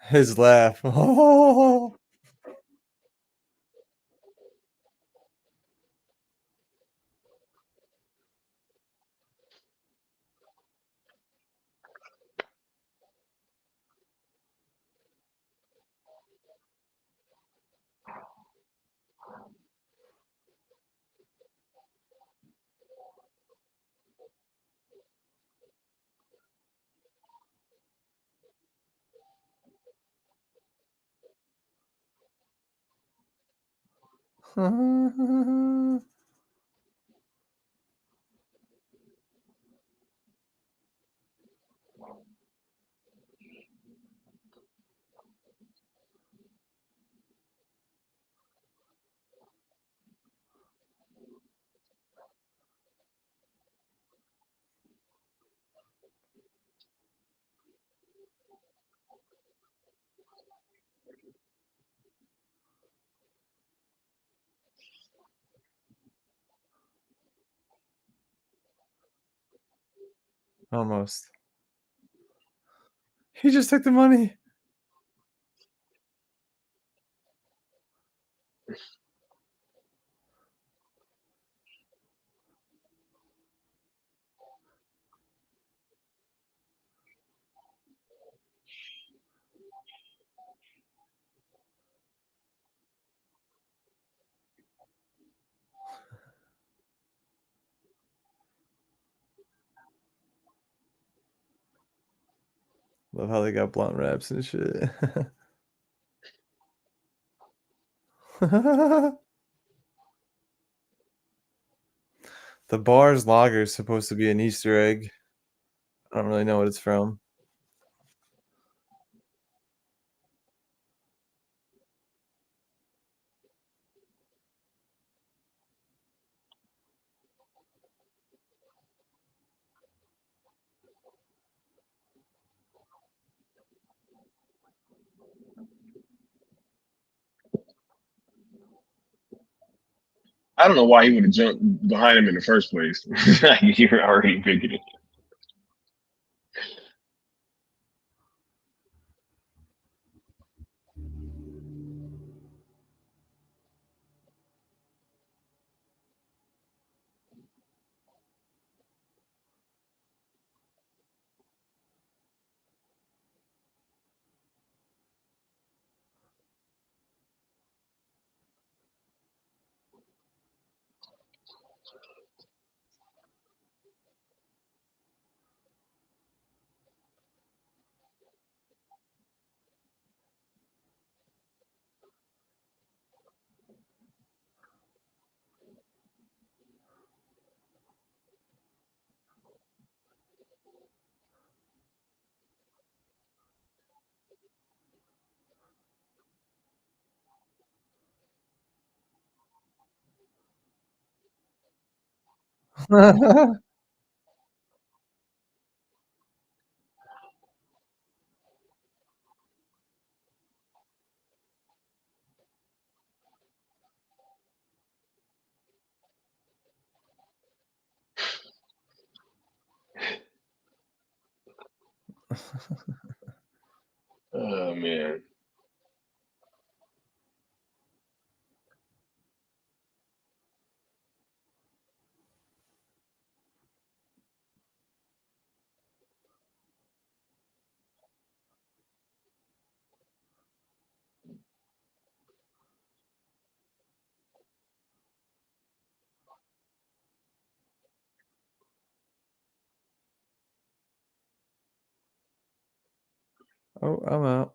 His laugh. Oh. Almost. He just took the money. Love how they got blunt wraps and shit. The bar's lager is supposed to be an Easter egg. I don't really know what it's from. I don't know why he would have jumped behind him in the first place. You're already figured it. Oh man. Oh, I'm out.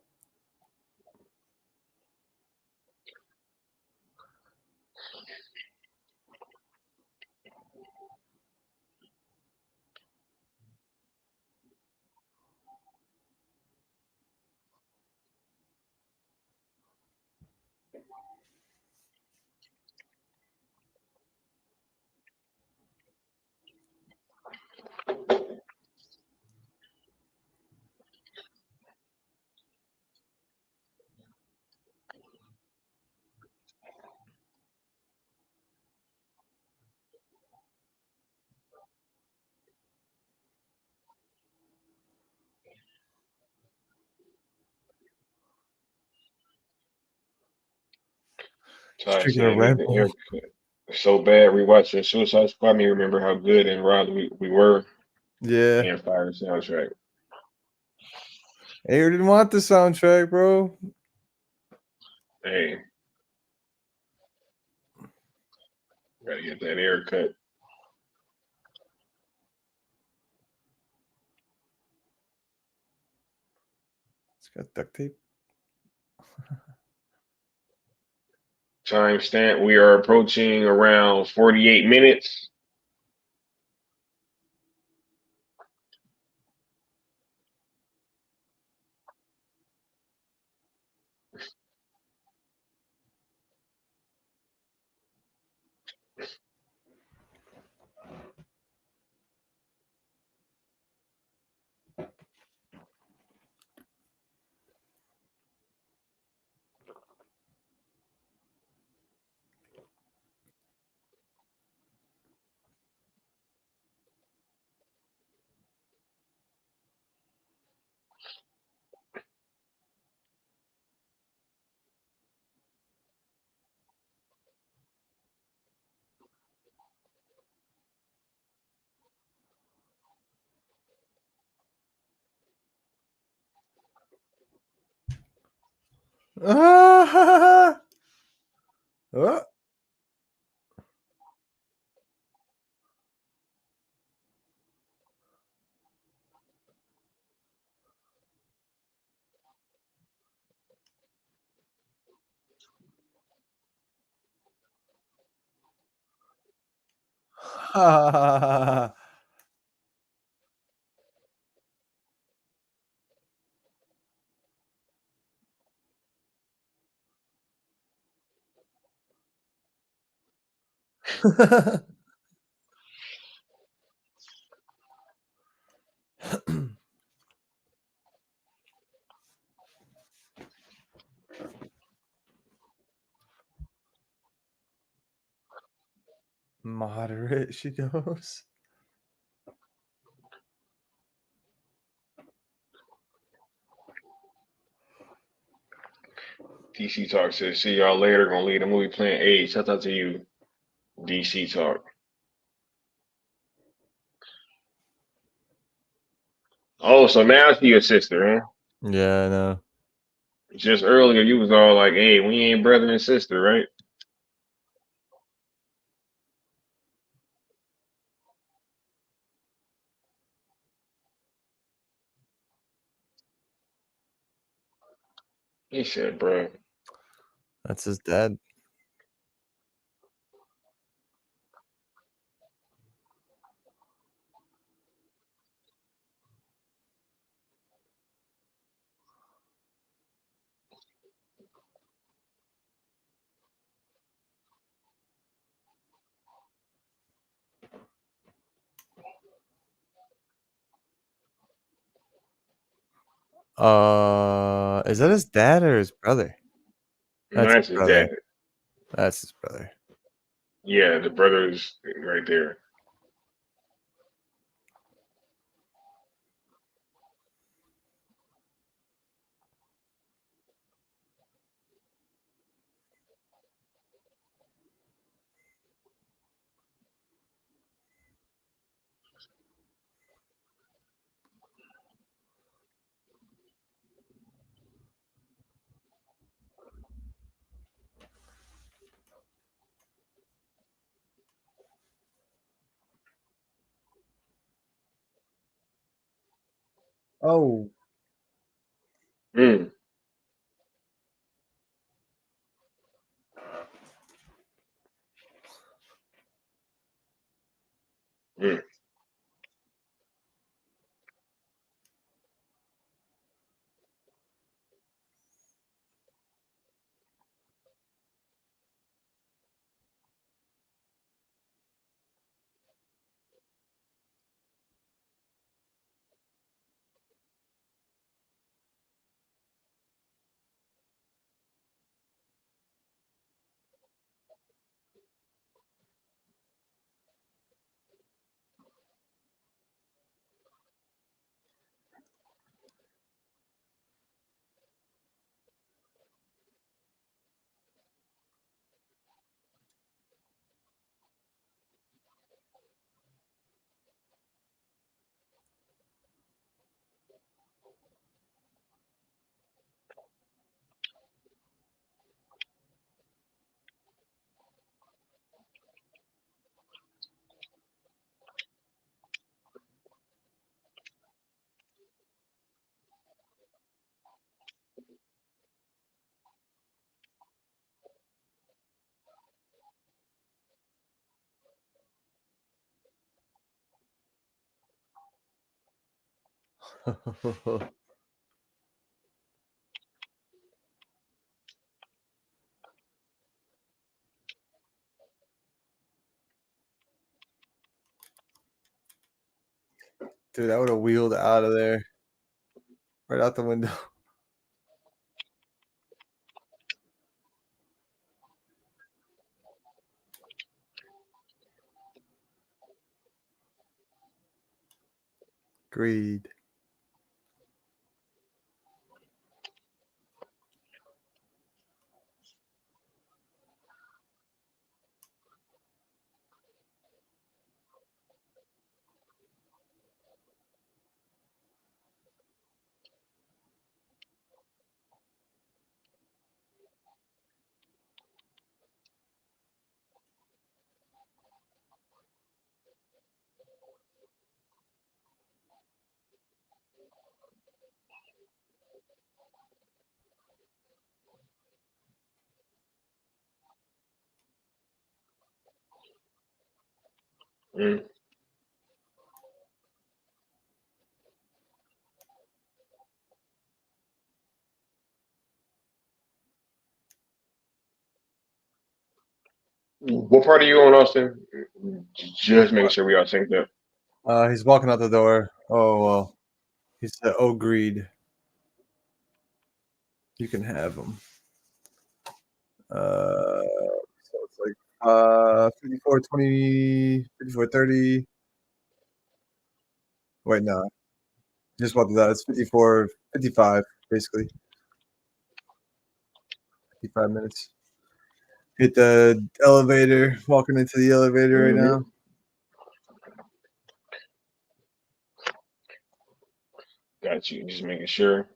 Just Ty drinking a said, need Red the Bull. haircut. So bad rewatching Suicide Squad. Me remember how good and wild we were. Yeah. And fire soundtrack. Air didn't want the soundtrack, bro. Hey, gotta get that haircut. It's got duct tape. Timestamp. We are approaching around 48 minutes. Ah! Oh. Moderate, she goes. DC Talk says, see y'all later. Gonna leave the movie playing. Hey, shout out to you, DC Talk. Oh, so now it's your sister, huh? Yeah, I know. Just earlier, you was all like, hey, we ain't brother and sister, right? He said, bro. That's his dad. Is that his dad or his brother? No, That's his that's his brother. dad. That's his brother. Yeah, the brother's right there. Oh. Mm. Mm. Dude, I would have wheeled out of there. Right out the window. Greed. Mm. What part are you on, Austin? Just making sure we all synced up. He's walking out the door. Oh well. He said, "Oh, greed. You can have him." So it's like 54, 20, 54, 30. Wait, no. Just walked that. It's 54, 55, basically. 55 minutes. Hit the elevator. Walking into the elevator right now. Got you. Just making sure.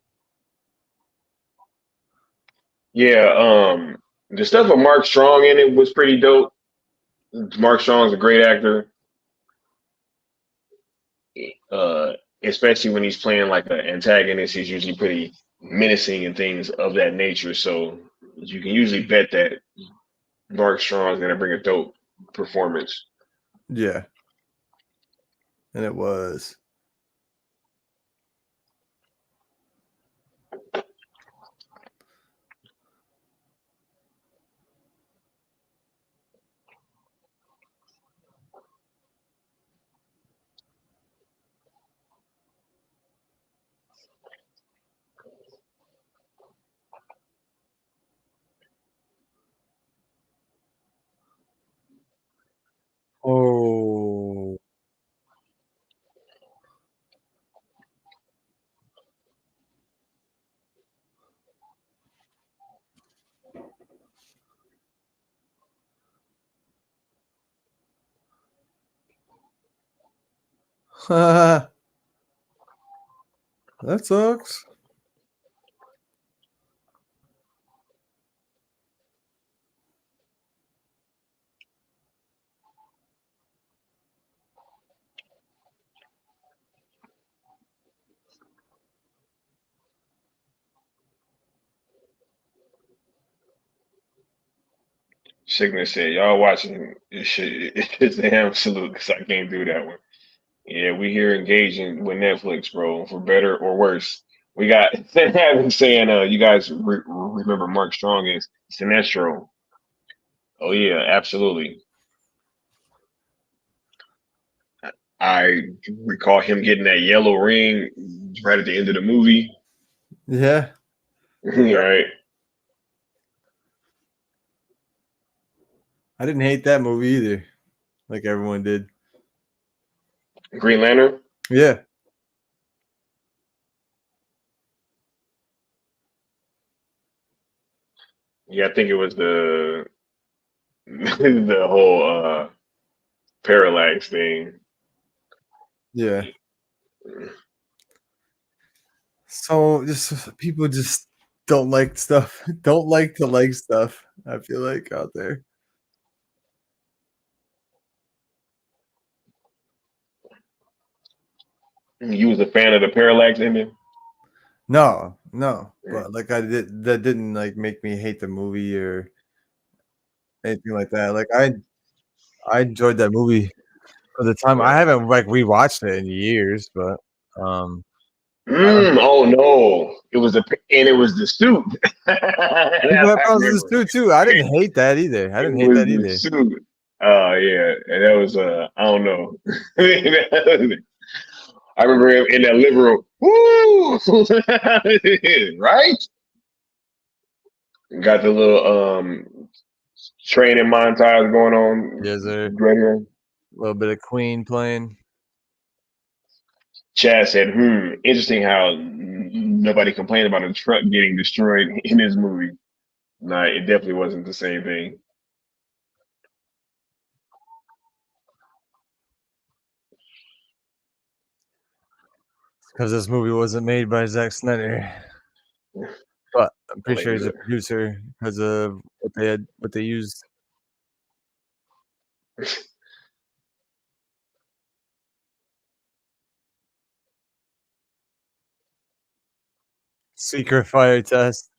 Yeah, the stuff with Mark Strong in it was pretty dope. Mark Strong's a great actor. Especially when he's playing like an antagonist, he's usually pretty menacing and things of that nature. So you can usually bet that Mark Strong's gonna bring a dope performance. Yeah. And it was. That sucks. Sigma said, "Y'all watching this shit? It's a ham salute because I can't do that one." Yeah, we here engaging with Netflix, bro, for better or worse. We got having saying, you guys remember Mark Strong is Sinestro. Oh yeah, absolutely. I recall him getting that yellow ring right at the end of the movie. Yeah. Right. I didn't hate that movie either, like everyone did. Green Lantern. Yeah. Yeah, I think it was the the whole parallax thing. Yeah. So just people just don't like stuff. Don't like to like stuff. I feel like out there. You was a fan of the parallax ending? No, but like that didn't like make me hate the movie or anything like that. Like I enjoyed that movie for the time. I haven't like rewatched it in years, but Oh no, it was the suit. people have problems with this too. I didn't hate that either. I didn't hate that either. Suit. Oh yeah, and that was I don't know. I remember him in that liberal, woo, right? Got the little training montage going on. Yes, sir. Right here. A little bit of Queen playing. Chad said, interesting how nobody complained about a truck getting destroyed in this movie. Nah, it definitely wasn't the same thing. Because this movie wasn't made by Zack Snyder. But I'm pretty sure he's a producer because of what they used. Secret fire test.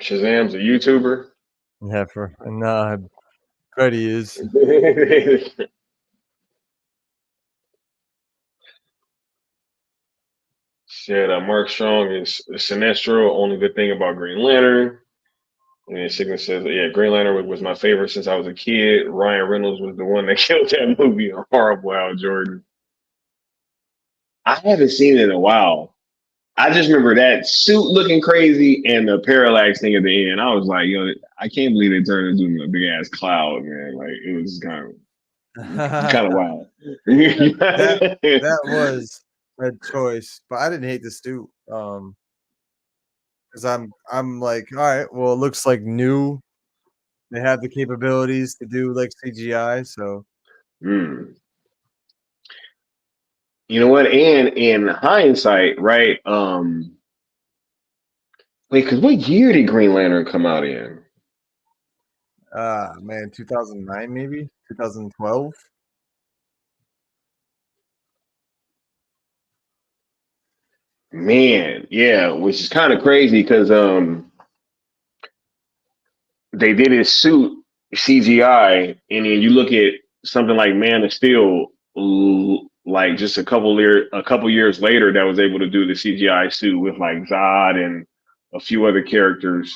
Shazam's a YouTuber. Yeah, Freddie is. Said Mark Strong is Sinestro. Only good thing about Green Lantern. And then Sigma says, yeah, Green Lantern was my favorite since I was a kid. Ryan Reynolds was the one that killed that movie. Horrible, Al Jordan. I haven't seen it in a while. I just remember that suit looking crazy and the parallax thing at the end. I was like, I can't believe they turned into a big ass cloud, man. Like it was kind of wild. that was a choice, but I didn't hate the suit. Because I'm like, all right, well, it looks like new. They have the capabilities to do like CGI, so. You know what? And in hindsight, right? Wait, because what year did Green Lantern come out in? Man, 2009 maybe 2012. Man, yeah, which is kind of crazy because they did his suit CGI, and then you look at something like Man of Steel, like just a couple years later, that was able to do the CGI suit with like Zod and a few other characters,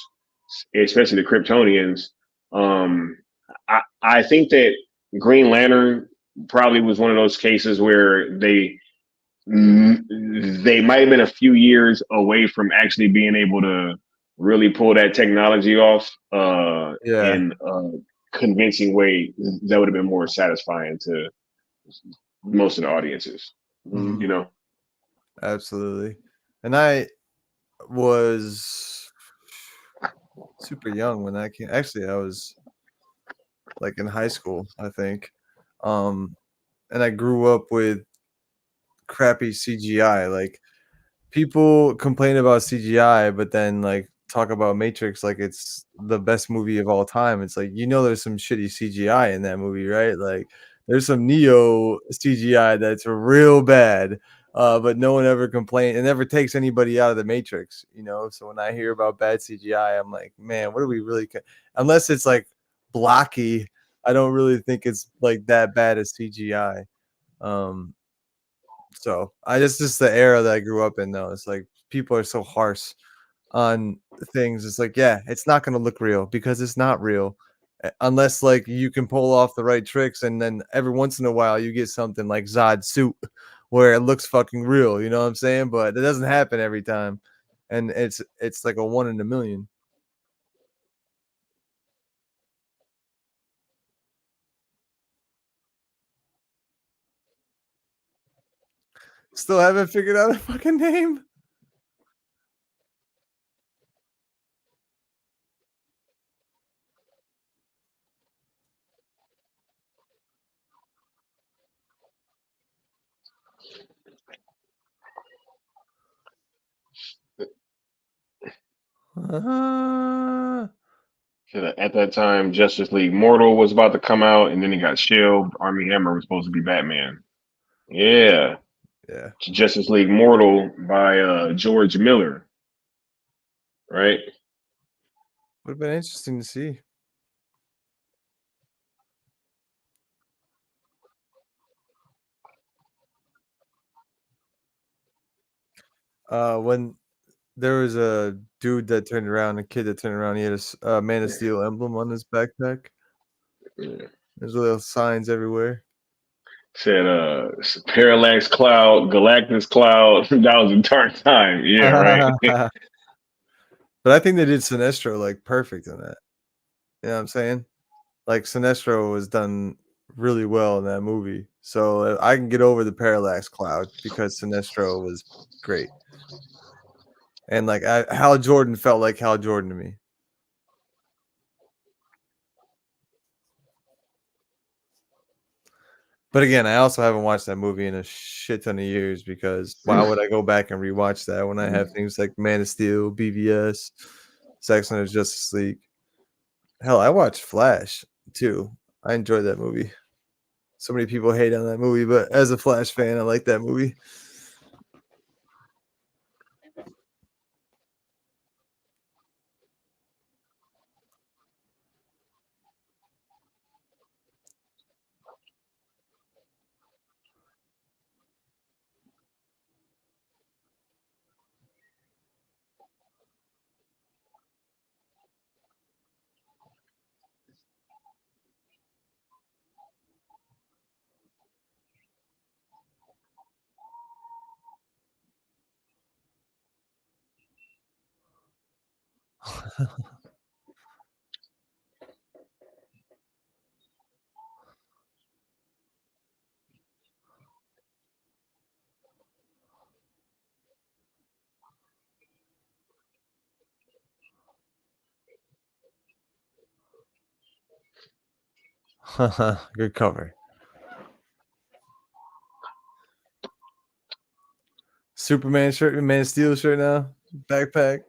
especially the Kryptonians. I think that Green Lantern probably was one of those cases where they they might have been a few years away from actually being able to really pull that technology off Yeah. in a convincing way that would have been more satisfying to most of the audiences. Mhm. You know, Absolutely. And I was super young when that came. Actually, I was like in high school, I think. And I grew up with crappy CGI. Like people complain about CGI, but then like talk about Matrix like it's the best movie of all time. It's like there's some shitty CGI in that movie, right? Like there's some Neo CGI that's real bad. But no one ever complained. It never takes anybody out of the Matrix. So when I hear about bad CGI, I'm like, man, what do we really? Unless it's like blocky, I don't really think it's like that bad as CGI. Um, so I just the era that I grew up in though. It's like people are so harsh on things. It's like, yeah, it's not gonna look real because it's not real. Unless like you can pull off the right tricks and then every once in a while you get something like Zod suit where it looks fucking real, you know what I'm saying? But it doesn't happen every time. And it's like a one in a million. Still haven't figured out a fucking name. Uh, at that time, Justice League Mortal was about to come out, and then he got Shield. Army Hammer was supposed to be Batman. Yeah, yeah. Justice League Mortal by George Miller, right? Would have been interesting to see. When there was a dude that turned around, a kid that turned around, he had a Man of Steel emblem on his backpack. Yeah. There's little signs everywhere. Said Parallax Cloud, Galactus Cloud. That was a dark time. Yeah, right. But I think they did Sinestro like perfect in that. You know what I'm saying? Like Sinestro was done really well in that movie. So I can get over the Parallax Cloud because Sinestro was great. And like Hal Jordan felt like Hal Jordan to me. But again, I also haven't watched that movie in a shit ton of years because why would I go back and rewatch that when I have things like Man of Steel, BVS, Zack Snyder's Justice League? Hell, I watched Flash too. I enjoyed that movie. So many people hate on that movie, but as a Flash fan, I like that movie. Good cover. Superman shirt, Man of Steel shirt now, backpack.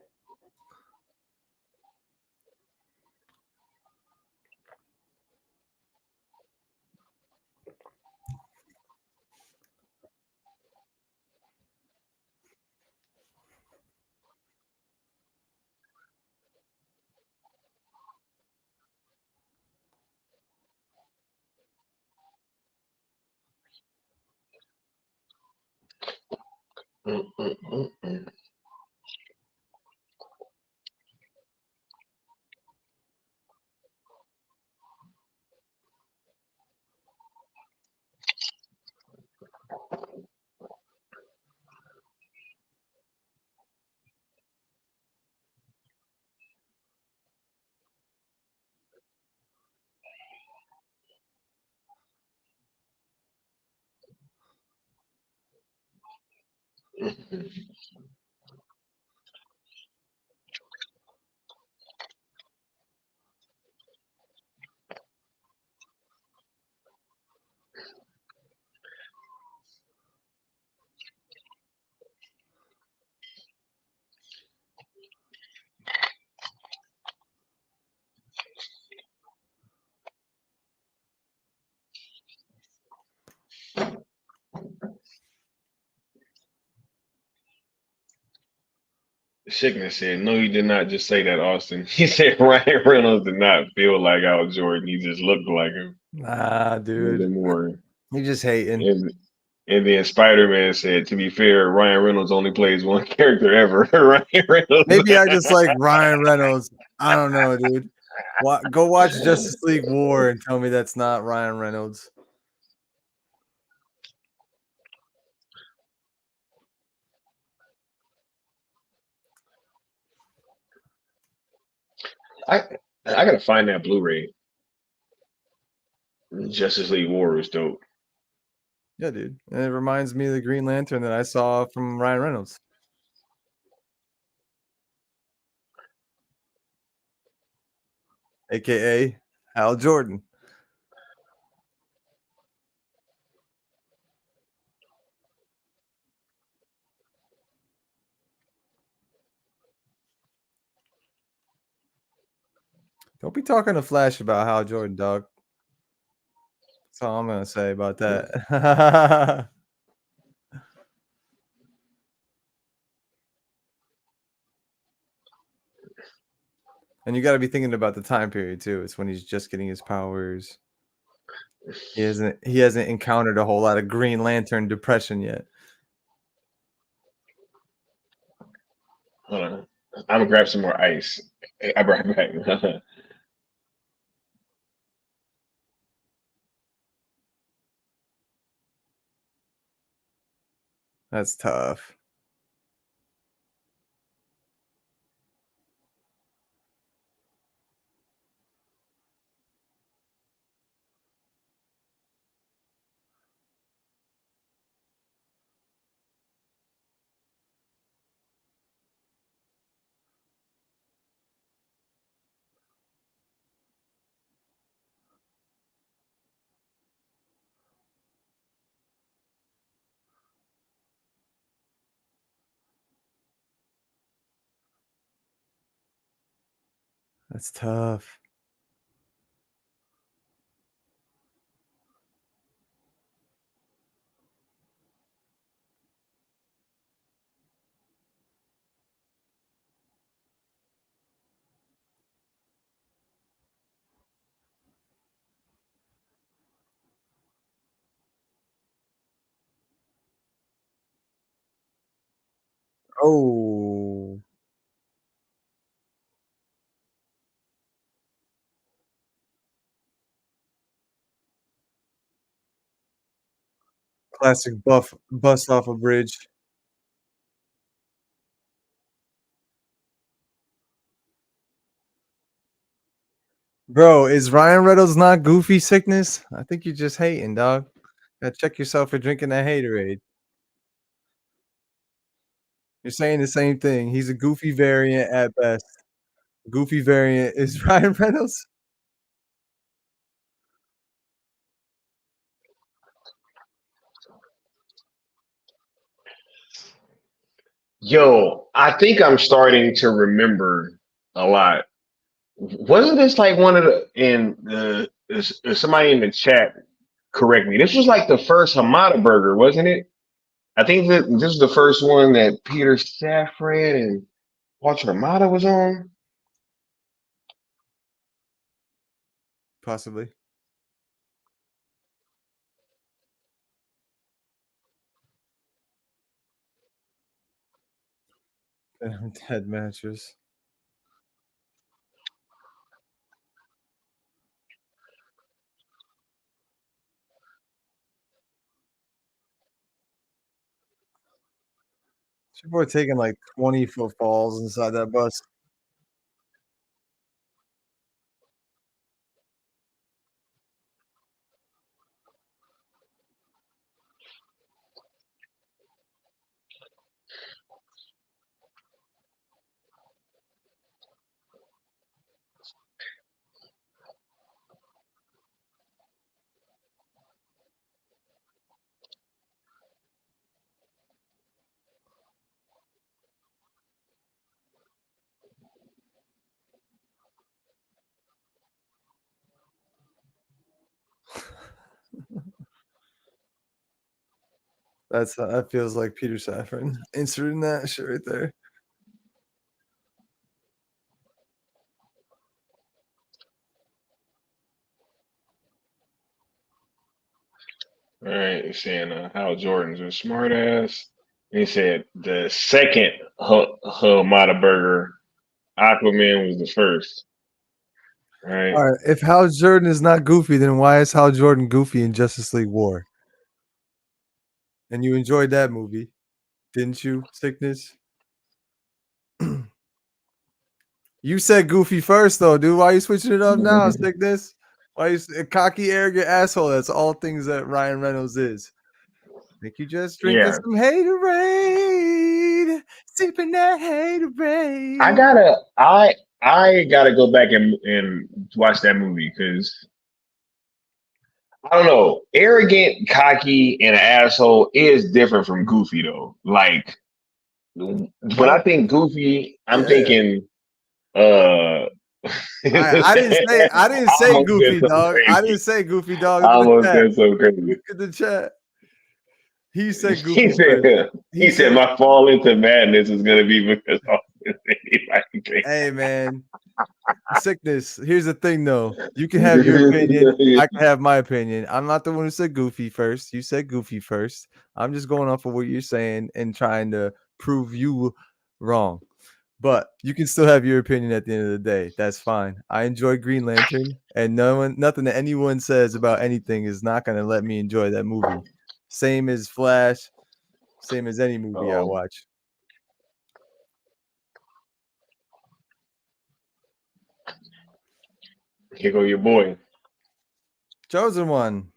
Sickness said, "No, you did not just say that, Austin." He said Ryan Reynolds did not feel like Al Jordan. He just looked like him. Nah, dude. Nothing more. You just hating. And then Spider-Man said, "To be fair, Ryan Reynolds only plays one character ever." Ryan Reynolds. Maybe I just like Ryan Reynolds. I don't know, dude. Go watch Justice League War and tell me that's not Ryan Reynolds. I gotta find that Blu-ray. Justice League War is dope. Yeah, dude. And it reminds me of the Green Lantern that I saw from Ryan Reynolds. AKA Hal Jordan. Don't be talking to Flash about Hal Jordan, dog. That's all I'm gonna say about that. And you got to be thinking about the time period too. It's when he's just getting his powers. He hasn't encountered a whole lot of Green Lantern depression yet. Hold on. I'm gonna grab some more ice. I'll be right back. That's tough. That's tough. Oh, classic buff bust off a bridge. Bro, is Ryan Reynolds not goofy sickness? I think you're just hating, dog. Gotta check yourself for drinking that haterade. You're saying the same thing. He's a goofy variant at best. Goofy variant is Ryan Reynolds. Yo, I think I'm starting to remember a lot. Wasn't this like one of the somebody in the chat correct me? This was like the first Hamada burger, wasn't it? I think that this is the first one that Peter Safran and Walter Hamada was on. Possibly. Dead mattress. People are taking like 20-foot falls inside that bus. That feels like Peter Safran inserting that shit right there. All right, he's saying Hal Jordan's a smart ass. He said the second Hamada Burger, Aquaman was the first. Right. All right. If Hal Jordan is not goofy, then why is Hal Jordan goofy in Justice League War? And you enjoyed that movie, didn't you, Sickness? You said goofy first, though, dude. Why are you switching it up now, Sickness? Why you a cocky, arrogant asshole? That's all things that Ryan Reynolds is. Think you just drinking some haterade, sipping that haterade. I gotta go back and watch that movie because I don't know. Arrogant, cocky, and an asshole is different from goofy though. Like when I think goofy, I'm thinking I didn't say goofy dog. I didn't say goofy dog. I almost said so crazy. Look at the chat. He said He goofy. said, he said my fall into madness is gonna be because hey man. Sickness. Here's the thing though. You can have your opinion. I can have my opinion. I'm not the one who said goofy first. You said goofy first. I'm just going off of what you're saying and trying to prove you wrong. But you can still have your opinion at the end of the day. That's fine. I enjoy Green Lantern, and nothing that anyone says about anything is not going to let me enjoy that movie. Same as Flash, same as any movie I watch. Here go your boy. Chosen One.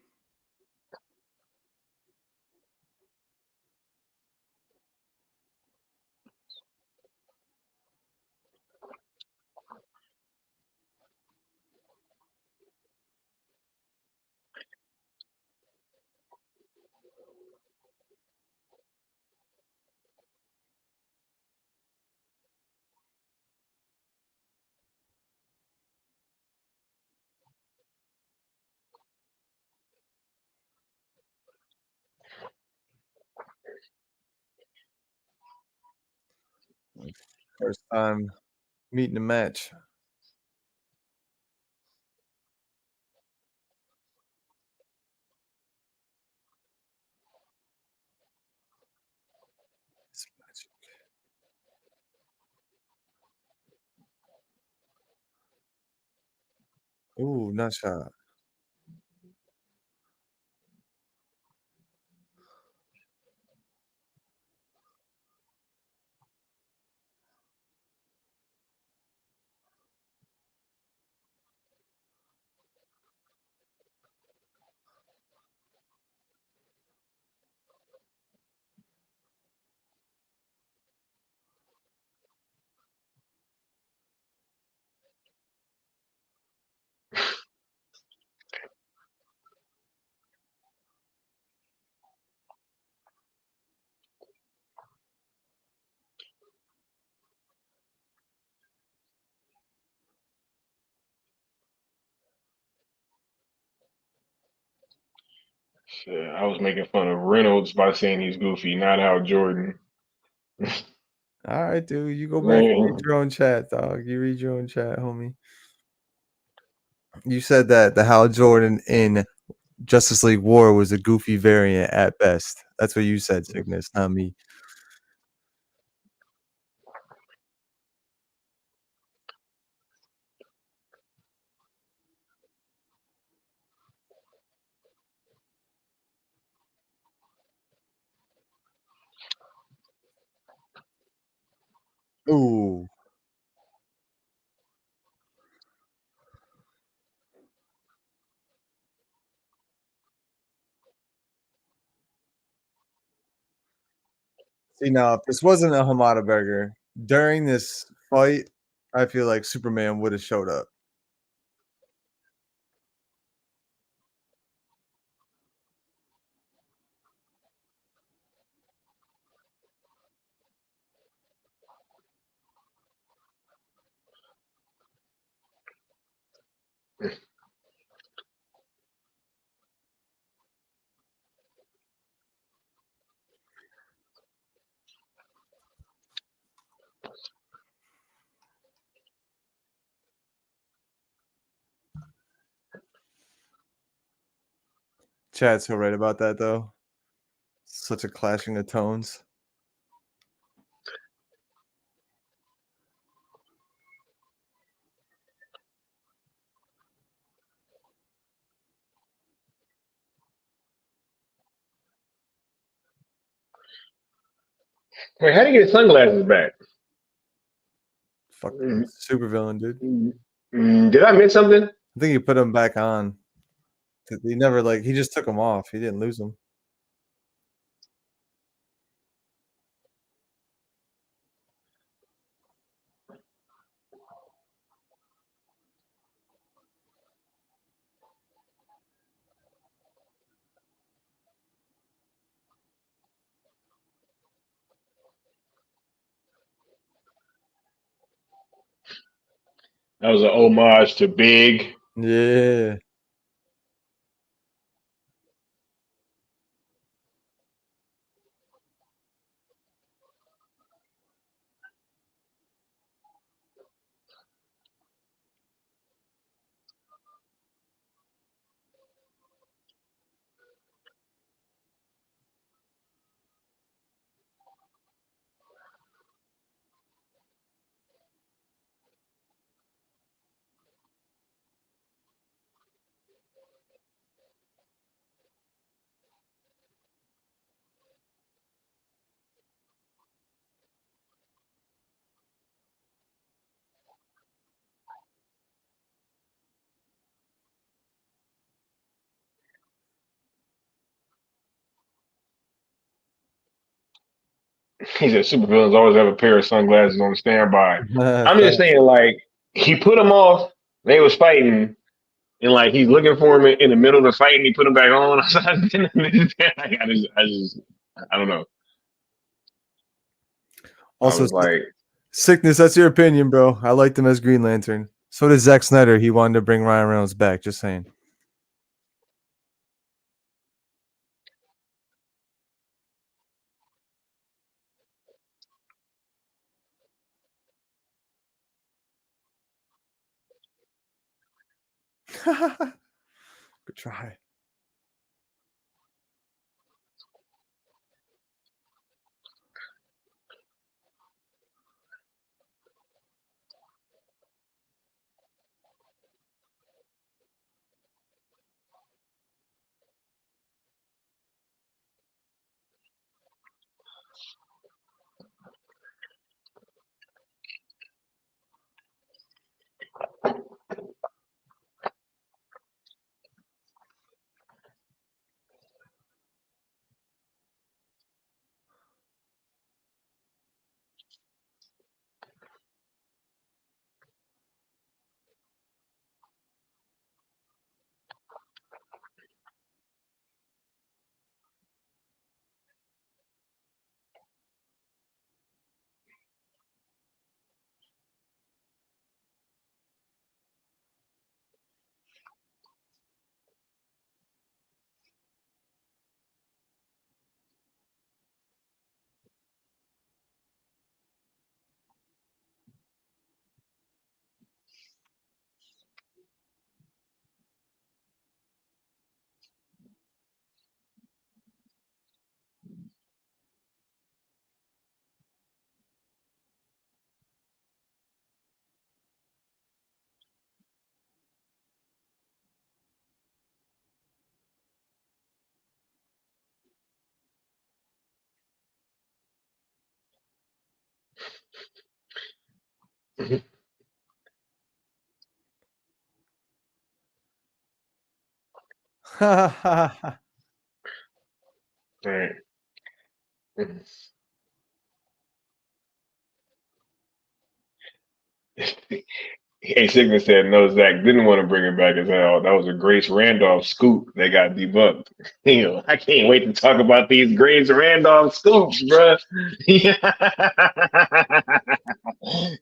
First time meeting a match. Ooh, not shot. Shit, I was making fun of Reynolds by saying he's goofy, not Hal Jordan. All right, dude. You go back and read your own chat, dog. You read your own chat, homie. You said that the Hal Jordan in Justice League War was a goofy variant at best. That's what you said, Sickness, not me. Ooh. See, now, if this wasn't a Hamada burger, during this fight, I feel like Superman would have showed up. Chad's so right about that, though. Such a clashing of tones. Wait, how did he get his sunglasses back? Fucking super villain, dude. Did I miss something? I think he put them back on. He never he just took them off. He didn't lose them. That was an homage to Big. Yeah. He said supervillains always have a pair of sunglasses on standby. I'm just saying, like, he put them off. They was fighting, and like he's looking for him in the middle of the fight, and he put them back on. I don't know. Also, like, Sickness, that's your opinion, bro. I liked him as Green Lantern. So did Zack Snyder. He wanted to bring Ryan Reynolds back. Just saying. Good try. right. Hey, Sickness said no, Zach didn't want to bring it back as hell. That was a Grace Randolph scoop. They got debunked. I can't wait to talk about these Grace Randolph scoops, bruh.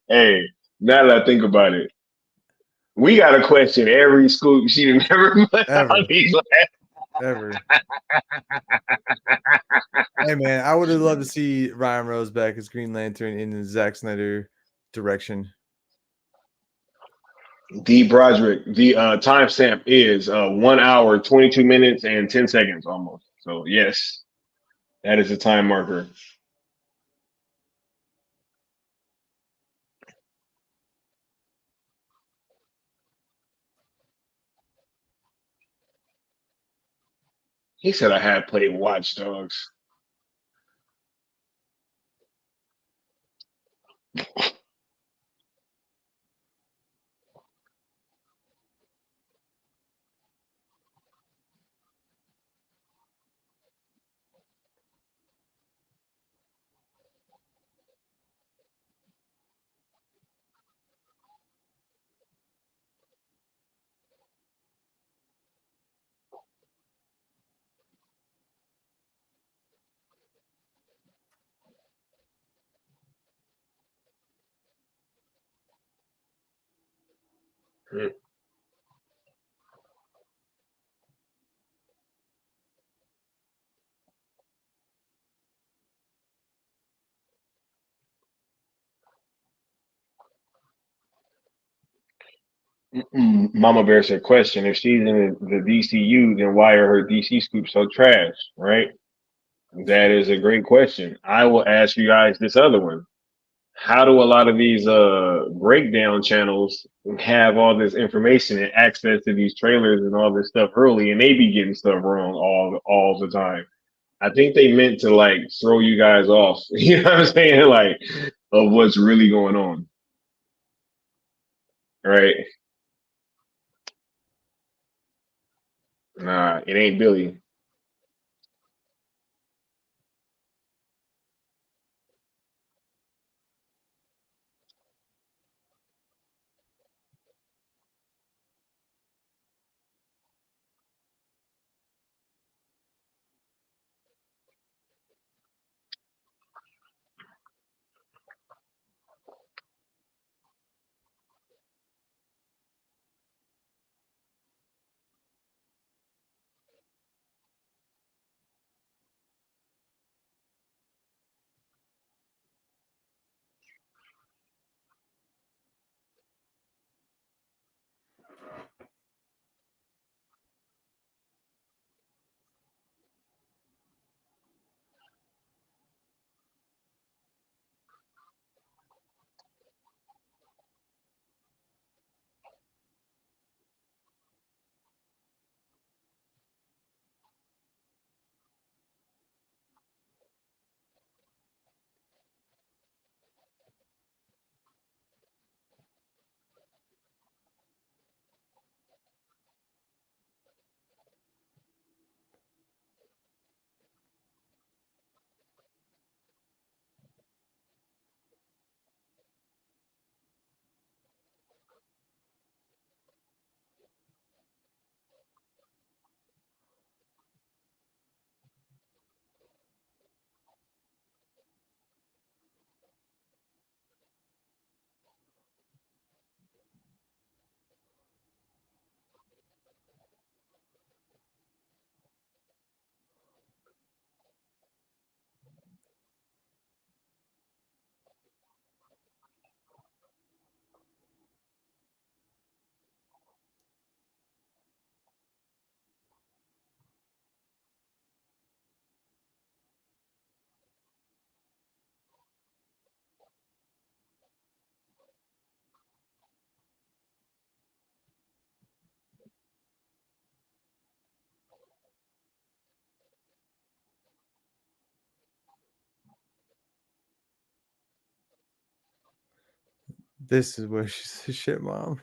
Hey, now that I think about it, we got to question every scoop she never put out these Ever. Hey man, I would have loved to see Ryan Reynolds back as Green Lantern in the Zack Snyder direction. D. Broderick. The timestamp is 1 hour, 22 minutes, and 10 seconds almost. So, yes, that is a time marker. He said I had played Watch Dogs. Mama Bear said, question, if she's in the DCU, then why are her DC scoops so trash, right? That is a great question. I will ask you guys this other one. How do a lot of these breakdown channels have all this information and access to these trailers and all this stuff early, and they be getting stuff wrong all the time? I think they meant to like throw you guys off, you know what I'm saying? Like of what's really going on. Right? Nah, it ain't Billy. This is where she says, "Shit, mom."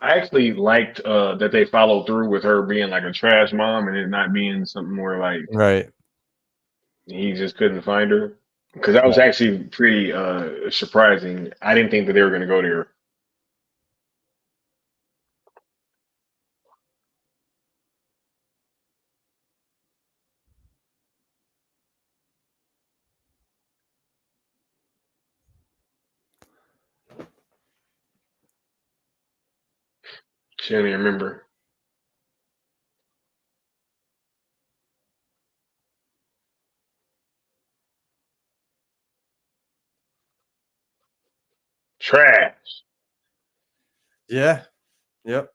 I actually liked that they followed through with her being like a trash mom and it not being something where like Right. he just couldn't find her. Because that was actually pretty surprising. I didn't think that they were going to go there. She didn't even remember. Trash. Yeah. Yep.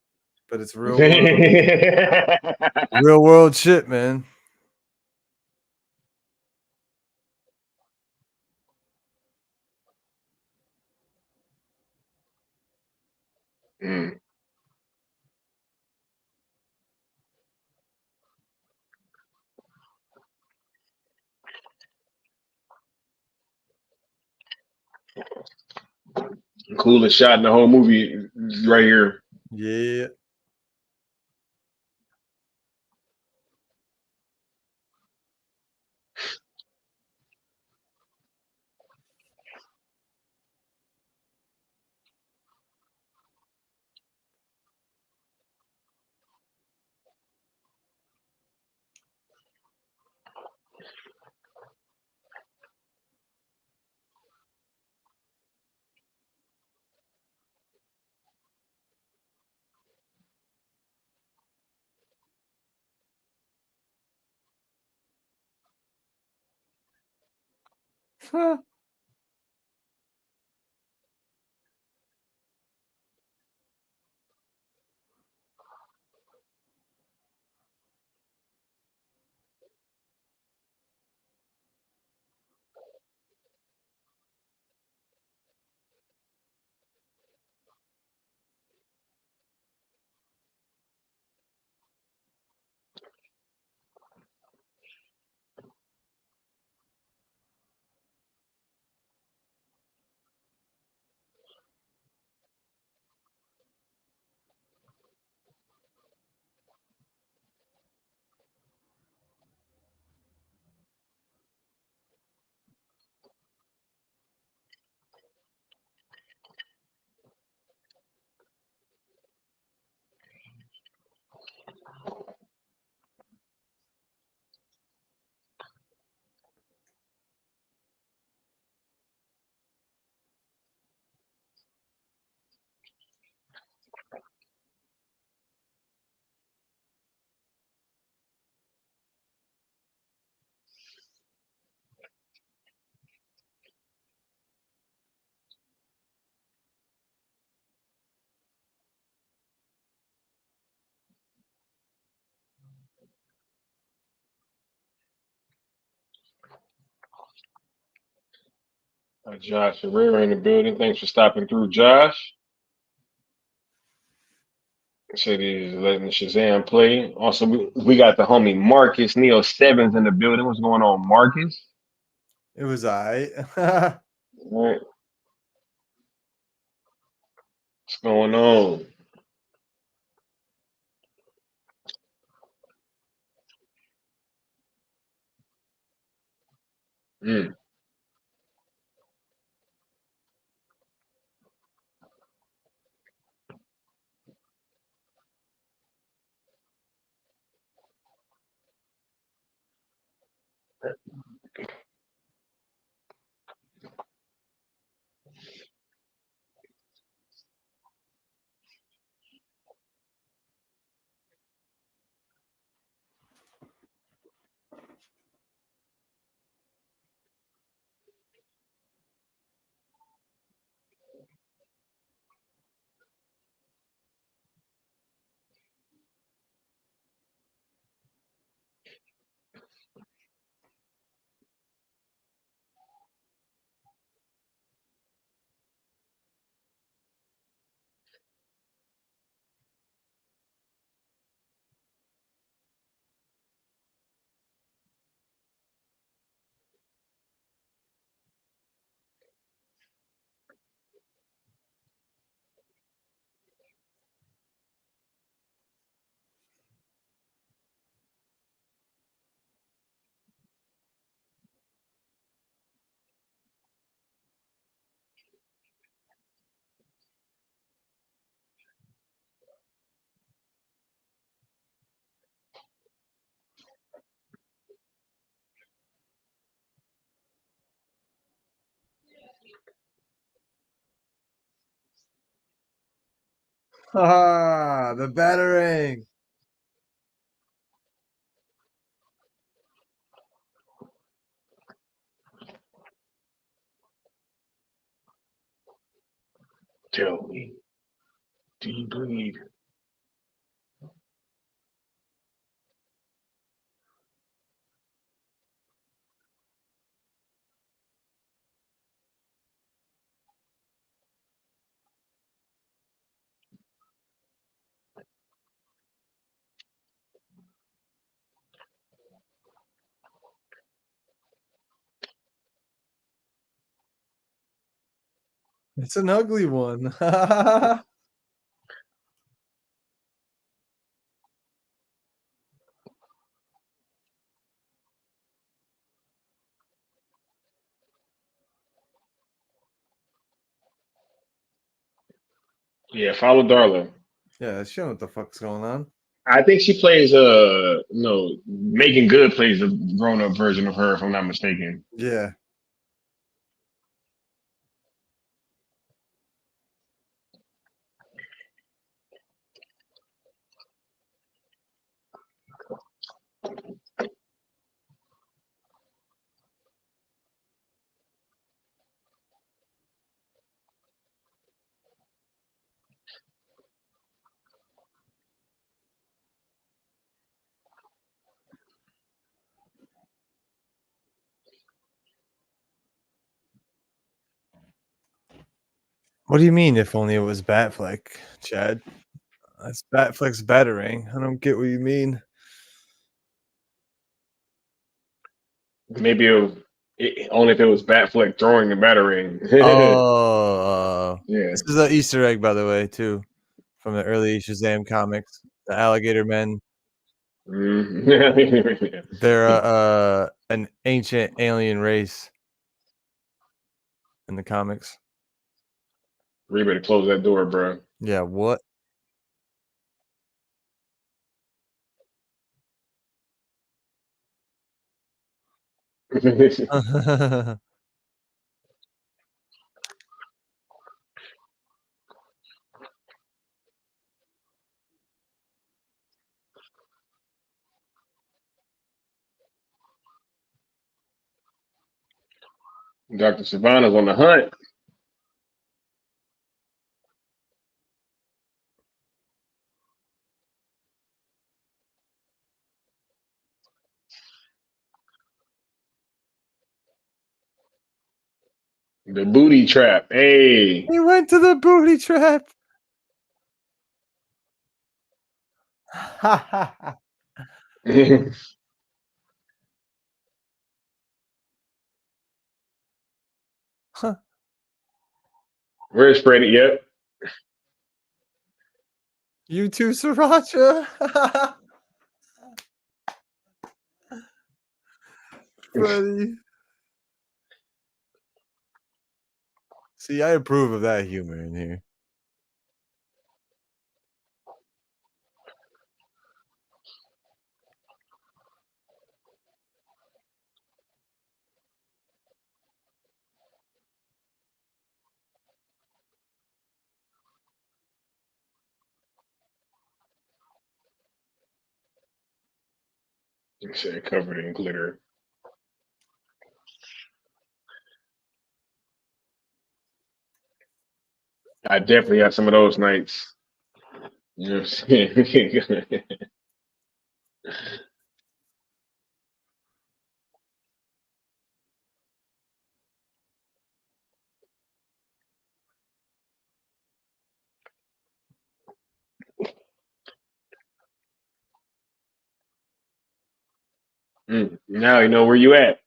But it's real world. Real world shit, man. Mm. Coolest shot in the whole movie right here. Yeah. Huh. Josh Herrera in the building. Thanks for stopping through, Josh. Said he's letting Shazam play. Also, we got the homie Marcus Neo Sevens in the building. What's going on, Marcus? It was I. All right. What's going on? Mm. Ah, the battering. Tell me, do you bleed? It's an ugly one. Yeah, follow Darla. Yeah, she don't know what the fuck's going on. I think she plays no, Megan Good plays a grown up version of her, if I'm not mistaken. Yeah. What do you mean if only it was Batfleck, Chad? That's Batfleck's battering. I don't get what you mean. Maybe only if it was Batfleck throwing the battering. Oh, Yeah. this is an Easter egg, by the way, too, from the early Shazam comics. The alligator men. They're an ancient alien race in the comics. You better close that door, bro. Yeah, what? Dr. Savannah's on the hunt. The booty trap. Hey. He went to the booty trap. Huh. Where's Freddie? Yep. You too, Sriracha. Freddie. See, I approve of that humor in here. You said covered in glitter. I definitely had some of those nights. You know what I'm saying? Now you know where you at.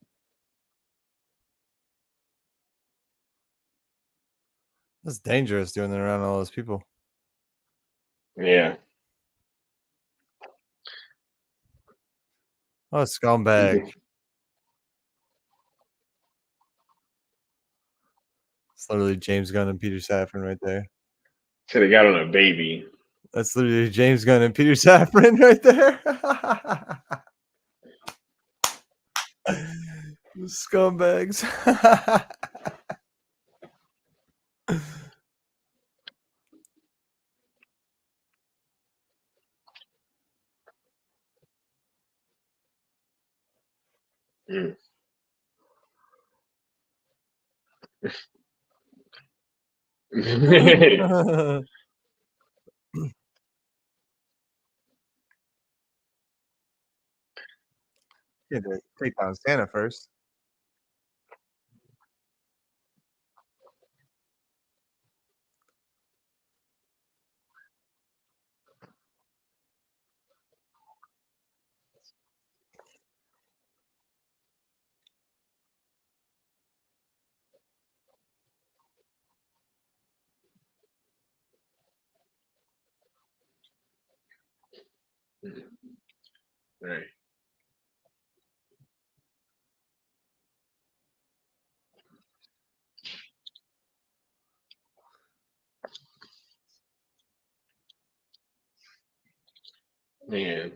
That's dangerous doing that around all those people. Yeah. Oh, scumbag. It's literally James Gunn and Peter Safran right there. Said they got on a baby. That's literally James Gunn and Peter Safran right there. Scumbags. Mm. Yeah, take down Santa first. Right. Man.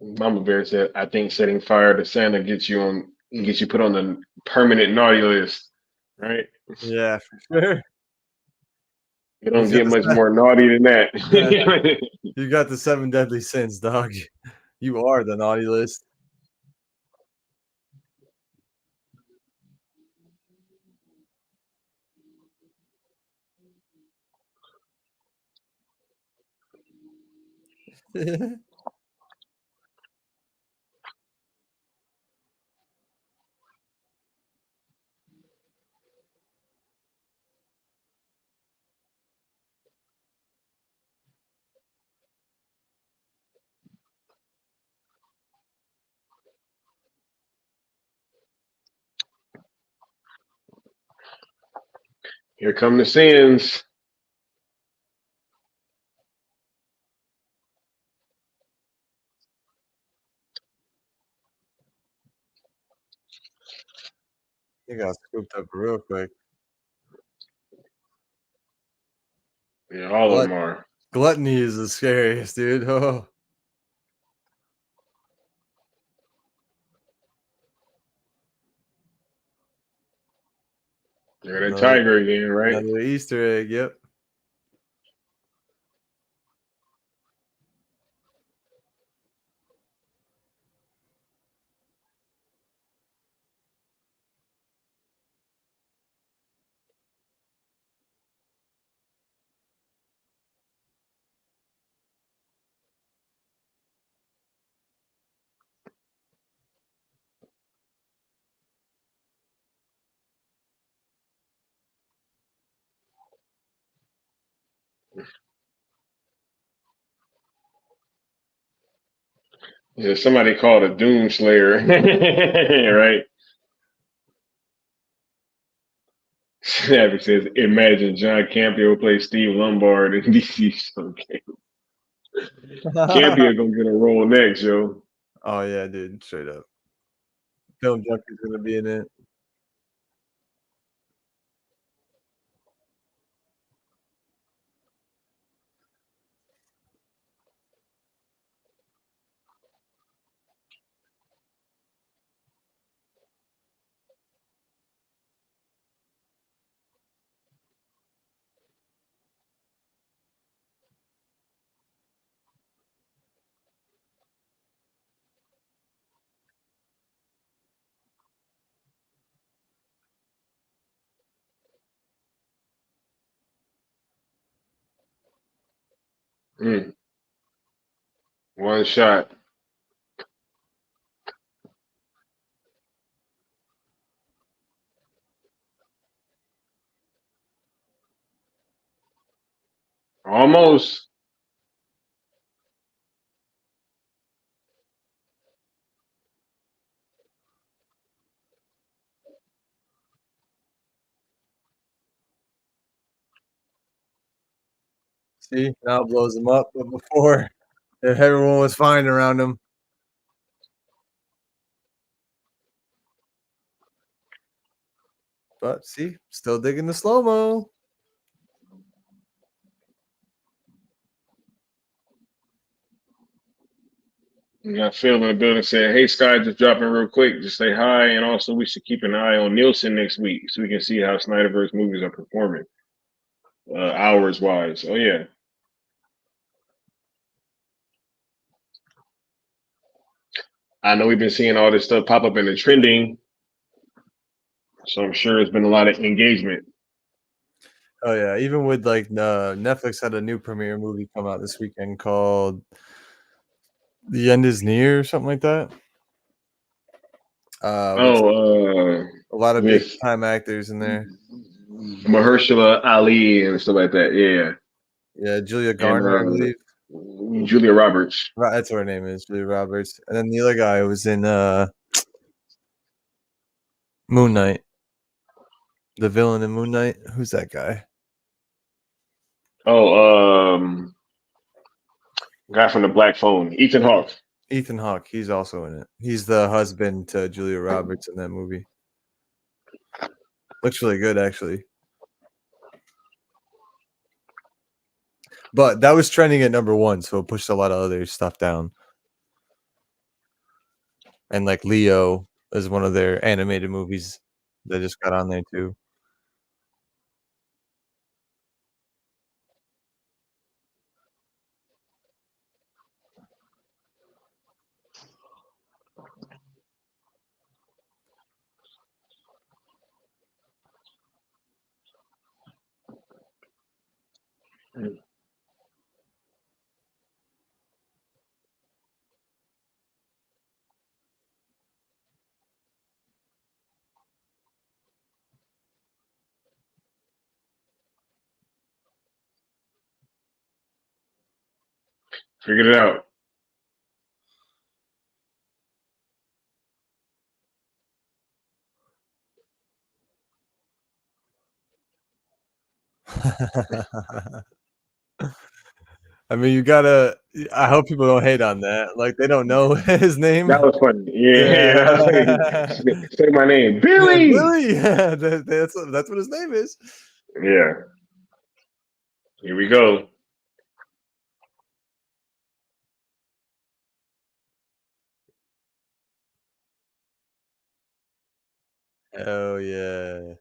Mama Bear said, I think setting fire to Santa gets you put on the permanent naughty list. Right? Yeah, for sure. You don't He's got get the much more naughty than that. You got the 7 deadly sins, dog. You are the naughty list. Here come the sins. You got scooped up real quick. Yeah, all of them are. Gluttony is the scariest, dude. Oh. You're the tiger again, right? Another Easter egg, yep. Yeah, somebody called a doom slayer, right? Savage says, imagine John Campio play Steve Lombard in DC some game. Campio gonna get a role next, yo. Oh yeah, dude, straight up. Film Junkie's gonna be in it. One shot. Almost. See, now it blows him up. But before, everyone was fine around him. But see, still digging the slow mo. We got Phil in the building saying, "Hey, Sky, just dropping real quick. Just say hi, and also we should keep an eye on Nielsen next week so we can see how Snyderverse movies are performing, hours wise." Oh yeah. I know we've been seeing all this stuff pop up in the trending, so I'm sure it's been a lot of engagement. Oh yeah, even with like Netflix had a new premiere movie come out this weekend called "The End Is Near" or something like that. A lot of big time actors in there. Mahershala Ali and stuff like that. Yeah. Yeah, Julia Garner, I believe. Julia Roberts. Right, that's what her name is, Julia Roberts. And then the other guy was in Moon Knight. The villain in Moon Knight. Who's that guy? Guy from the Black Phone, Ethan Hawke. Ethan Hawke. He's also in it. He's the husband to Julia Roberts in that movie. Looks really good, actually. But that was trending at #1, so it pushed a lot of other stuff down. And like Leo is one of their animated movies that just got on there too. Figured it out. I mean, you gotta. I hope people don't hate on that. Like they don't know his name. That was funny. Yeah. That was funny. Say my name, Billy. Yeah, Billy. Yeah, that's what his name is. Yeah. Here we go. Oh yeah.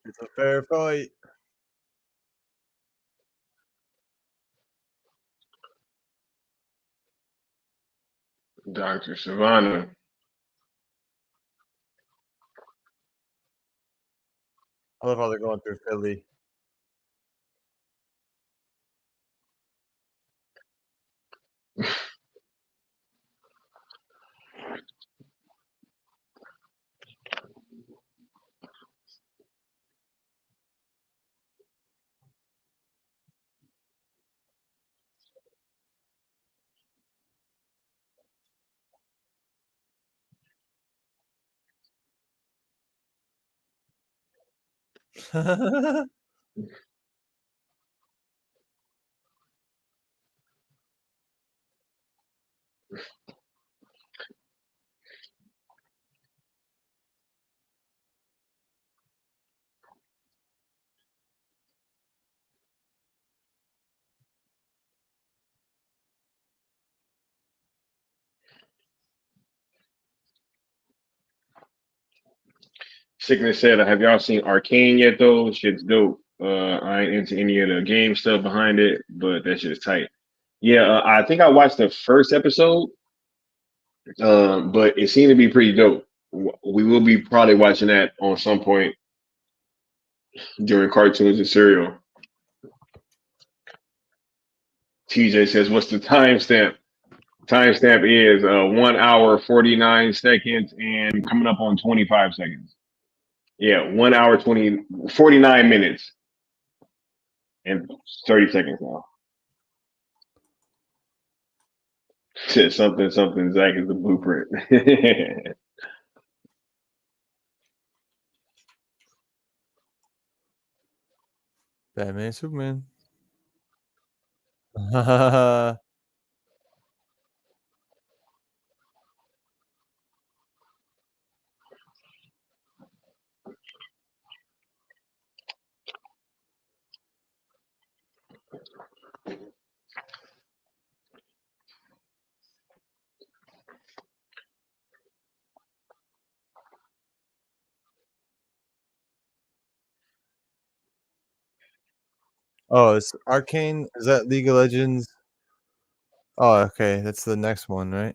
It's a fair fight. Dr. Savannah. I love how they're going through Philly. Sickness said, "Have y'all seen Arcane yet? Though shit's dope. I ain't into any of the game stuff behind it, but that shit's tight. Yeah, I think I watched the first episode, but it seemed to be pretty dope. We will be probably watching that on some point during cartoons and serial." TJ says, "What's the timestamp?" Timestamp is 1 hour 49 seconds and coming up on 25 seconds. Yeah, 1 hour 49 minutes and 30 seconds now. Said something Zack is the blueprint. Batman, Superman. Oh, it's Arcane. Is that League of Legends? Oh, okay. That's the next one, right?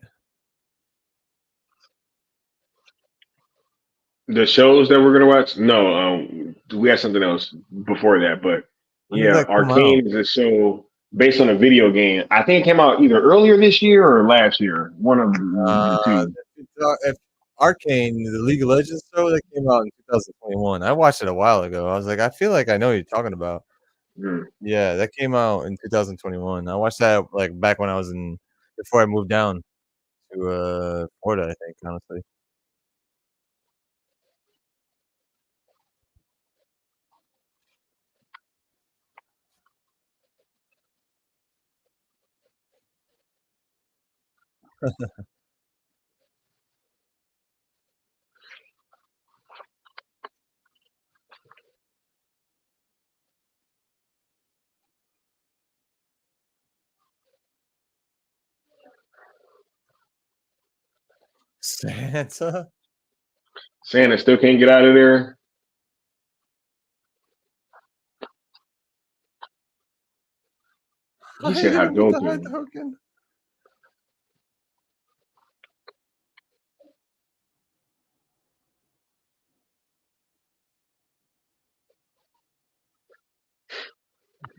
The shows that we're gonna watch? No, we had something else before that, but When did yeah, that come out? Arcane is a show based on a video game. I think it came out either earlier this year or last year. One of the two. If Arcane, the League of Legends show that came out in 2021. I watched it a while ago. I was like, I feel like I know what you're talking about. Yeah, that came out in 2021. I watched that like back when I was before I moved down to Florida, I think, honestly. Santa? Santa still can't get out of there. He I said hit him with the Hadouken.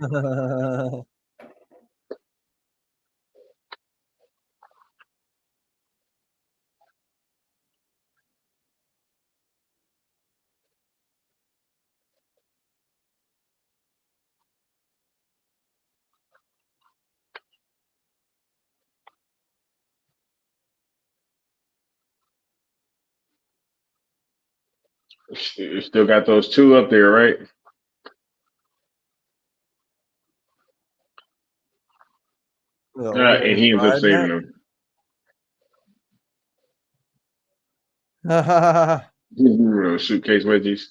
Hadouken. You still got those two up there, right? And he ends up saving them. Suitcase wedgies.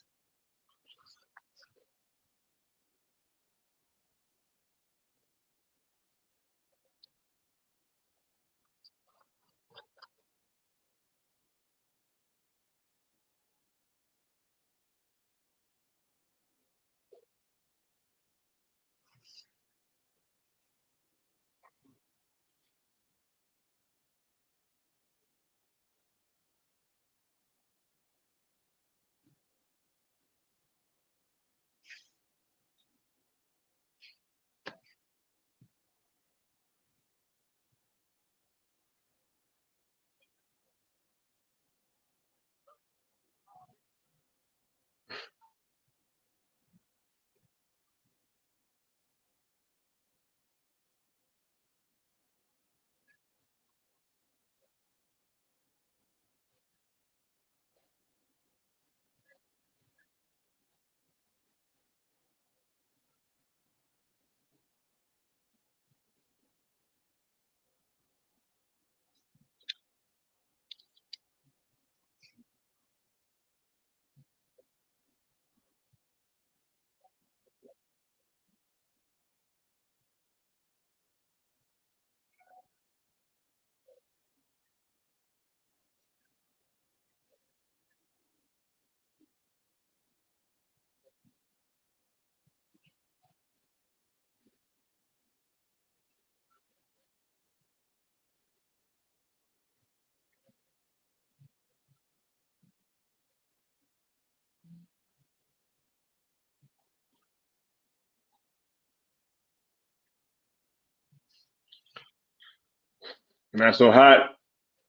Not so hot.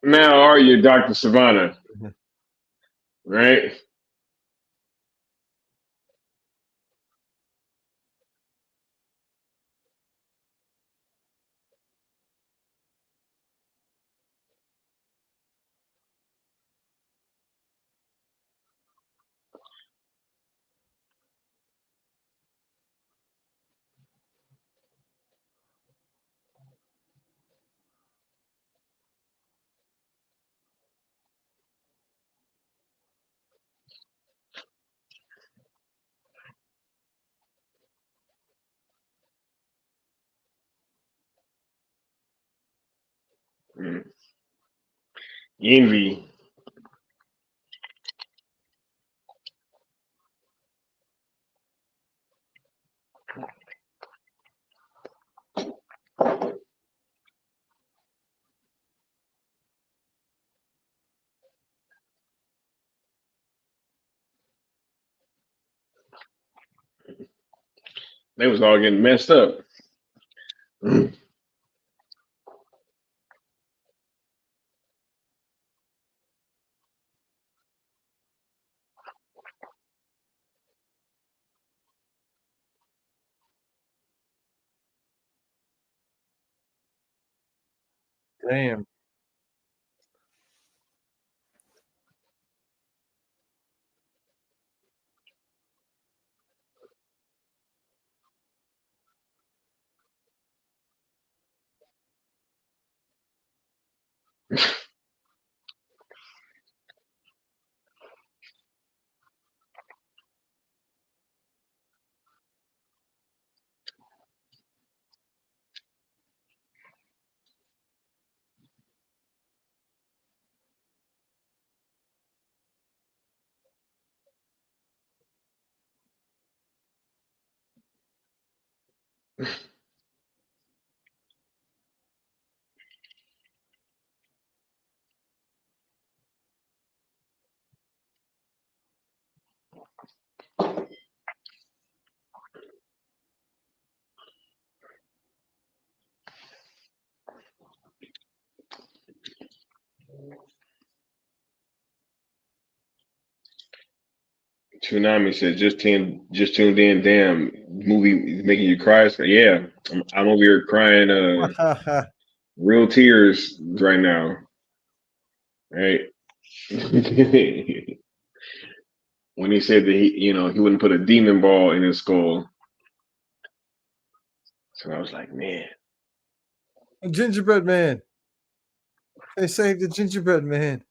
Now are you, Dr. Savannah? Right? Mm. Envy. They was all getting messed up. Mm. Damn. Tsunami said, just tuned in. Damn, movie is making you cry. So, yeah, I'm over here crying real tears right now. Right? When he said that he wouldn't put a demon ball in his skull. So I was like, man. Gingerbread man. They saved the gingerbread man.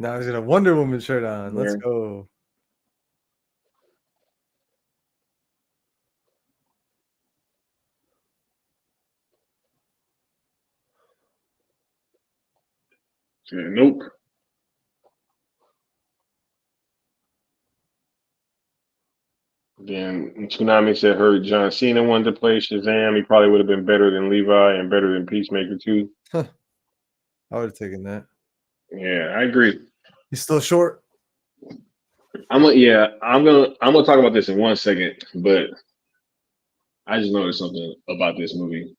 Now he's got a Wonder Woman shirt on. Let's Yeah. go. Yeah, nope. Then Tsunami said heard John Cena wanted to play Shazam. He probably would have been better than Levi and better than Peacemaker too. I would have taken that. Yeah, I agree. He's still short. I'm gonna talk about this in 1 second, but I just noticed something about this movie.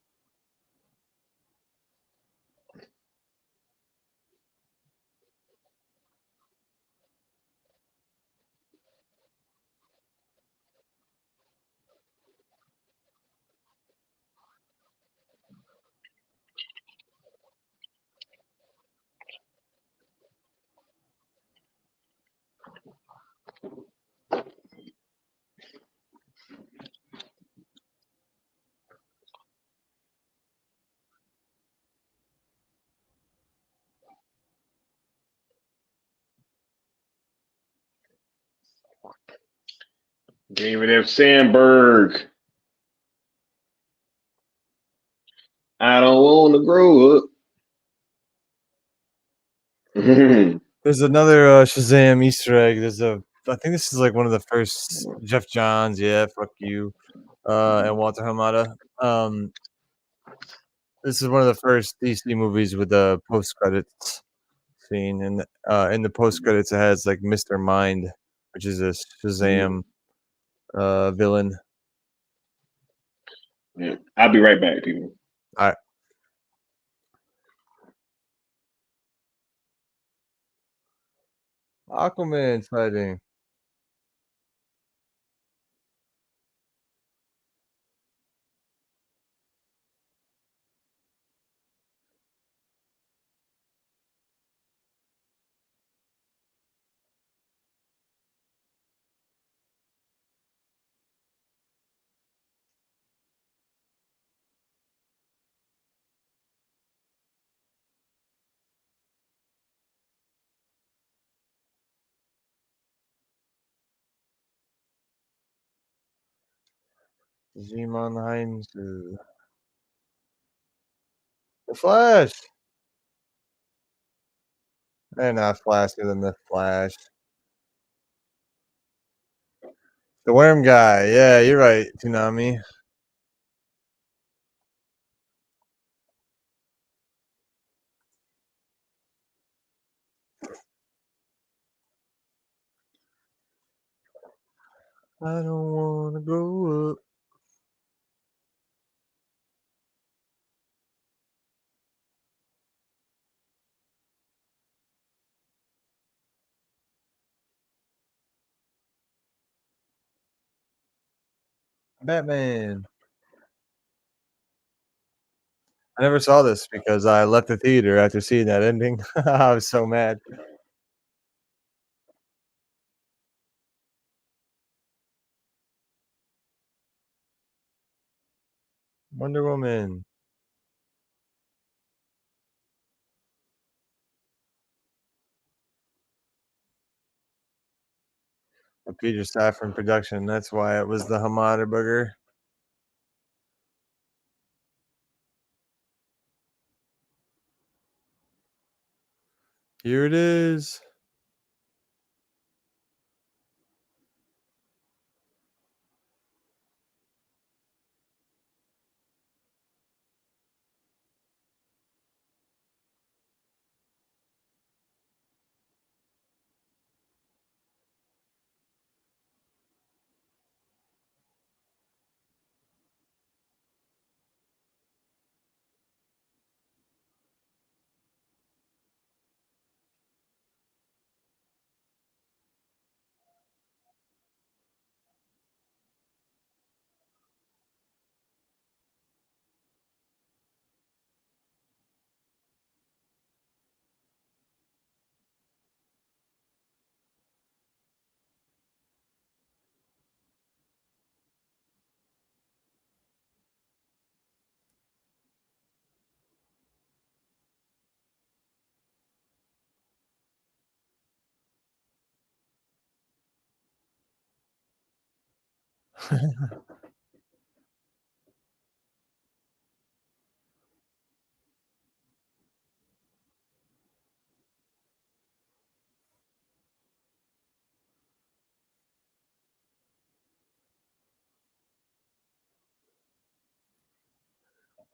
David F. Sandberg. I don't want to grow up. There's another Shazam Easter egg. I think this is like one of the first Jeff Johns. Yeah, fuck you, and Walter Hamada. This is one of the first DC movies with the post credits scene, and in the post credits it has like Mr. Mind, which is a Shazam villain. Yeah. I'll be right back, people. All right. Aquaman fighting. Zimon Heinzu. The Flash. They're not flashier than the Flash. The Worm guy. Yeah, you're right, Tsunami. I don't want to grow up. Batman. I never saw this because I left the theater after seeing that ending. I was so mad. Wonder Woman. A Peter Safran production. That's why it was the Hamada burger. Here it is.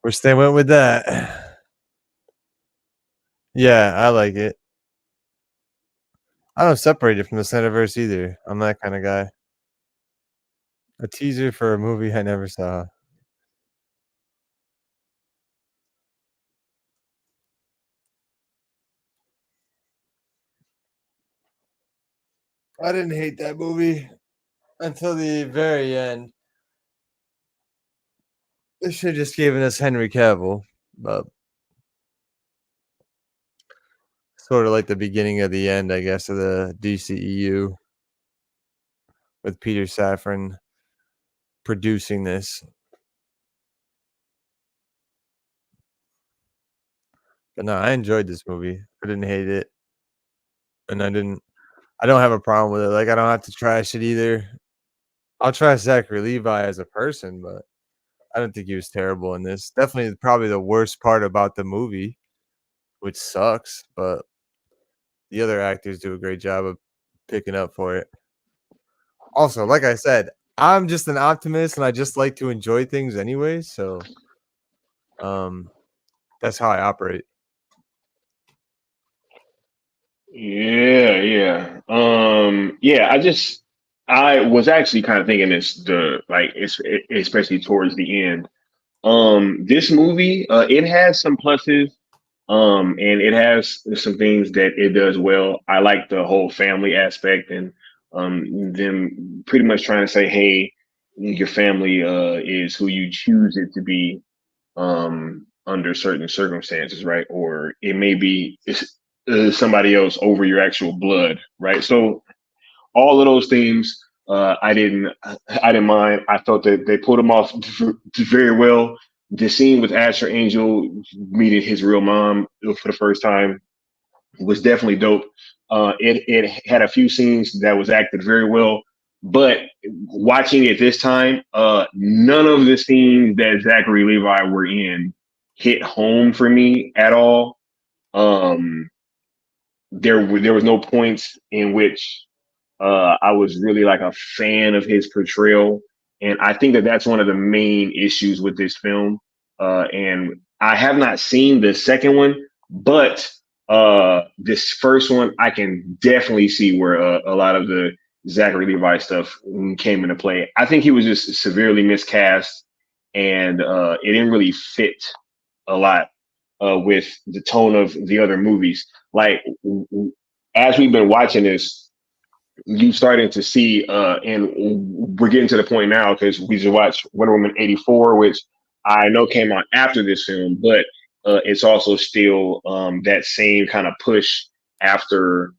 Wish they went with that. Yeah, I like it. I don't separate it from the Snyderverse either. I'm that kind of guy. A teaser for a movie I never saw. I didn't hate that movie until the very end. They should have just given us Henry Cavill, but sort of like the beginning of the end, I guess, of the DCEU with Peter Safran producing this. But no, I enjoyed this movie. I didn't hate it. And I don't have a problem with it. Like, I don't have to trash it either. I'll trash Zachary Levi as a person, but I don't think he was terrible in this. Definitely probably the worst part about the movie, which sucks, but the other actors do a great job of picking up for it. Also, like I said, I'm just an optimist and I just like to enjoy things anyway, so that's how I operate. Yeah. I was actually kind of thinking this especially towards the end. This movie, it has some pluses, and it has some things that it does well. I like the whole family aspect and them pretty much trying to say, hey, your family is who you choose it to be under certain circumstances, right? Or it may be somebody else over your actual blood, right? So all of those themes, I didn't mind. I thought that they pulled them off very well. The scene with Asher Angel meeting his real mom for the first time was definitely dope. It had a few scenes that was acted very well, but watching it this time, none of the scenes that Zachary Levi were in hit home for me at all. There was no points in which I was really like a fan of his portrayal, and I think that that's one of the main issues with this film. And I have not seen the second one, but this first one, I can definitely see where a lot of the Zachary Levi stuff came into play. I think he was just severely miscast, and it didn't really fit a lot with the tone of the other movies. Like, as we've been watching this, you starting to see, and we're getting to the point now because we just watched Wonder Woman 84, which I know came out after this film, but it's also still that same kind of push after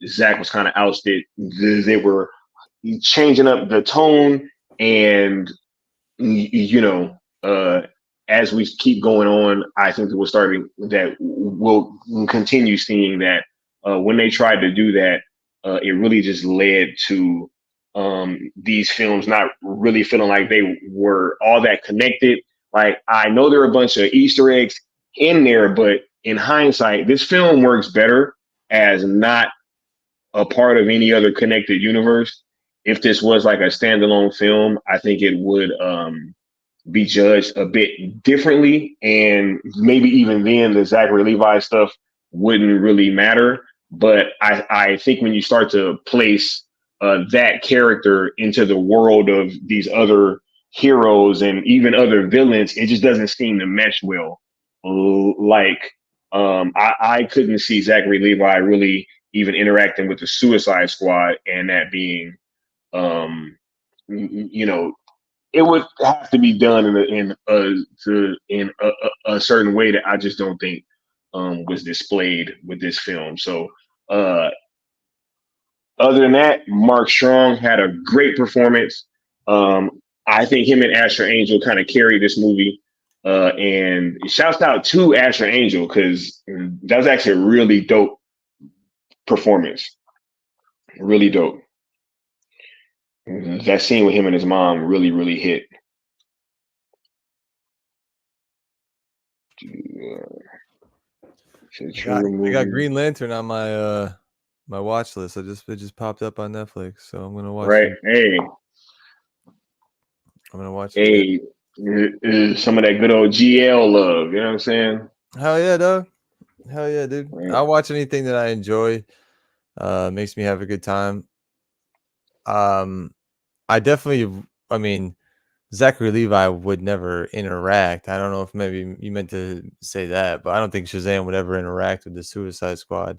Zack was kind of ousted. They were changing up the tone, and as we keep going on, I think that we'll continue seeing that when they tried to do that, it really just led to these films not really feeling like they were all that connected. Like, I know there are a bunch of Easter eggs in there, but in hindsight, this film works better as not a part of any other connected universe. If this was like a standalone film, I think it would be judged a bit differently, and maybe even then the Zachary Levi stuff wouldn't really matter. But I think when you start to place that character into the world of these other heroes and even other villains, it just doesn't seem to mesh well. Like, I couldn't see Zachary Levi really even interacting with the Suicide Squad, and that being, it would have to be done in a certain way that I just don't think was displayed with this film. So other than that, Mark Strong had a great performance. I think him and Asher Angel kind of carried this movie. And shouts out to Asher Angel, because that was actually a really dope performance. Really dope. That scene with him and his mom really, really hit. It's a I got true I got movie. Green Lantern on my watch list. It just popped up on Netflix, so I'm gonna watch Right? it. Hey, I'm gonna watch it today. hey, some of that good old GL love. You know what I'm saying? Hell yeah, dog. Hell yeah, dude. Right. I'll watch anything that I enjoy. Makes me have a good time. Um, I definitely. I mean, Zachary Levi would never interact. I don't know if maybe you meant to say that, but I don't think Shazam would ever interact with the Suicide Squad.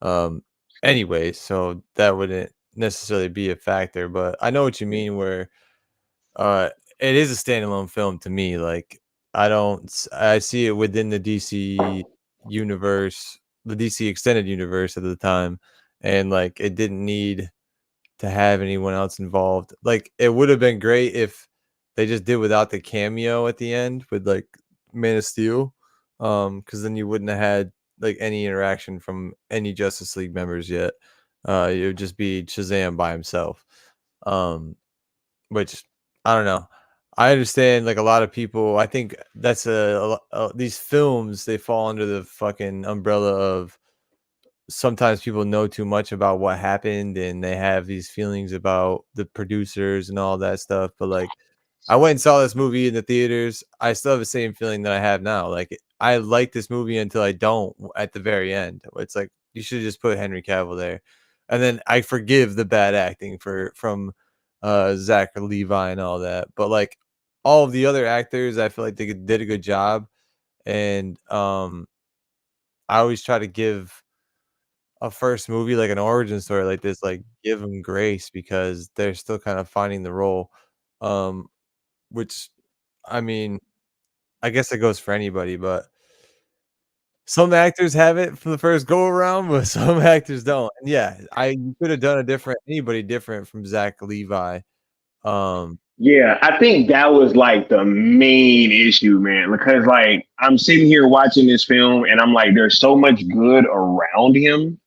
Um, anyway, so that wouldn't necessarily be a factor, but I know what you mean where uh it is a standalone film to me. Like I see it within the DC universe, the DC extended universe at the time, and like it didn't need to have anyone else involved. Like it would have been great if they just did without the cameo at the end with like Man of Steel, because then you wouldn't have had like any interaction from any Justice League members yet. It would just be Shazam by himself. Um, which I don't know. I understand like a lot of people. I think that's these films they fall under the fucking umbrella of sometimes people know too much about what happened and they have these feelings about the producers and all that stuff. But like, I went and saw this movie in the theaters. I still have the same feeling that I have now. Like, I like this movie until I don't at the very end. It's like you should just put Henry Cavill there, and then I forgive the bad acting from Zach or Levi and all that. But like all of the other actors, I feel like they did a good job, and I always try to give a first movie, like an origin story like this, like, give them grace because they're still kind of finding the role, um, which, I mean, I guess it goes for anybody, but some actors have it for the first go around, but some actors don't, and yeah, you could have done a different anybody different from Zach Levi, um Yeah, I think that was like the main issue, man. Because like I'm sitting here watching this film and I'm like, there's so much good around him,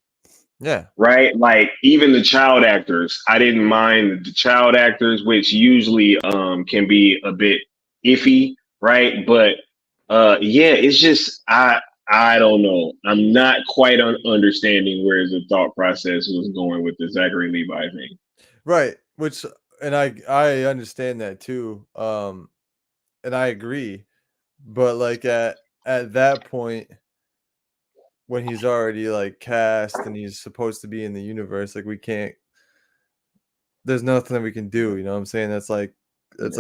yeah. right? Like even the child actors, I didn't mind the child actors, which usually can be a bit iffy, right? But yeah, it's just I don't know. I'm not quite understanding where the thought process was going with the Zachary Levi thing. Right, which and I understand that too, and I agree, but, like, at that point when he's already, like, cast and he's supposed to be in the universe, like, we can't there's nothing that we can do, you know what I'm saying? That's like, that's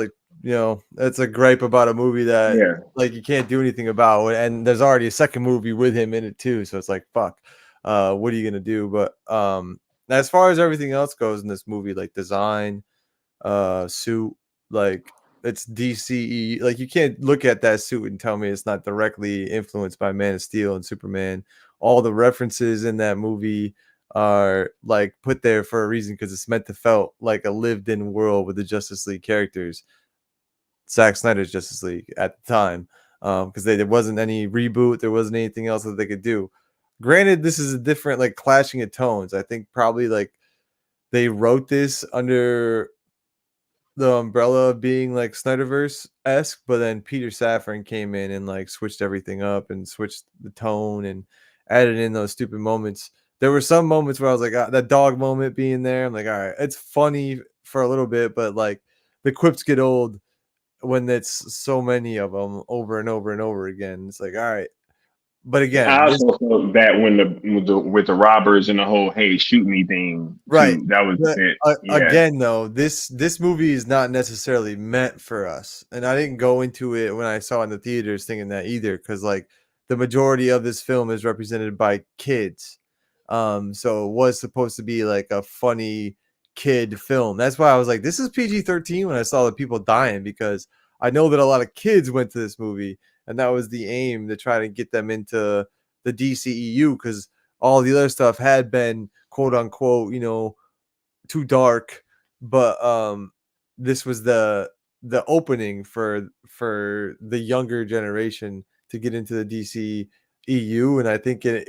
a gripe about a movie that, Yeah. like, you can't do anything about, and there's already a second movie with him in it too, so it's like, fuck, what are you gonna do? But, as far as everything else goes in this movie, like, design, suit, like, it's DCE, like, you can't look at that suit and tell me it's not directly influenced by Man of Steel and Superman. All the references in that movie are, like, put there for a reason because it's meant to felt like a lived-in world with the Justice League characters. Zack Snyder's Justice League at the time, because there wasn't any reboot, there wasn't anything else that they could do. Granted, this is a different, like, clashing of tones. I think probably, like, they wrote this under the umbrella of being like Snyderverse-esque, but then Peter Safran came in and like switched everything up and switched the tone and added in those stupid moments. There were some moments where I was like, that dog moment being there. I'm like, all right, it's funny for a little bit, but like the quips get old when it's so many of them over and over and over again. It's like, all right. But again, I this also felt that when the robbers and the whole "hey shoot me" thing right. too, that was a But, bit yeah. again, though, this movie is not necessarily meant for us, and I didn't go into it when I saw it in the theaters thinking that either, because like the majority of this film is represented by kids, so it was supposed to be like a funny kid film. That's why I was like, this is PG-13 when I saw the people dying, because I know that a lot of kids went to this movie, and that was the aim to try to get them into the DCEU because all the other stuff had been quote unquote, too dark, but this was the opening for the younger generation to get into the DCEU, and I think it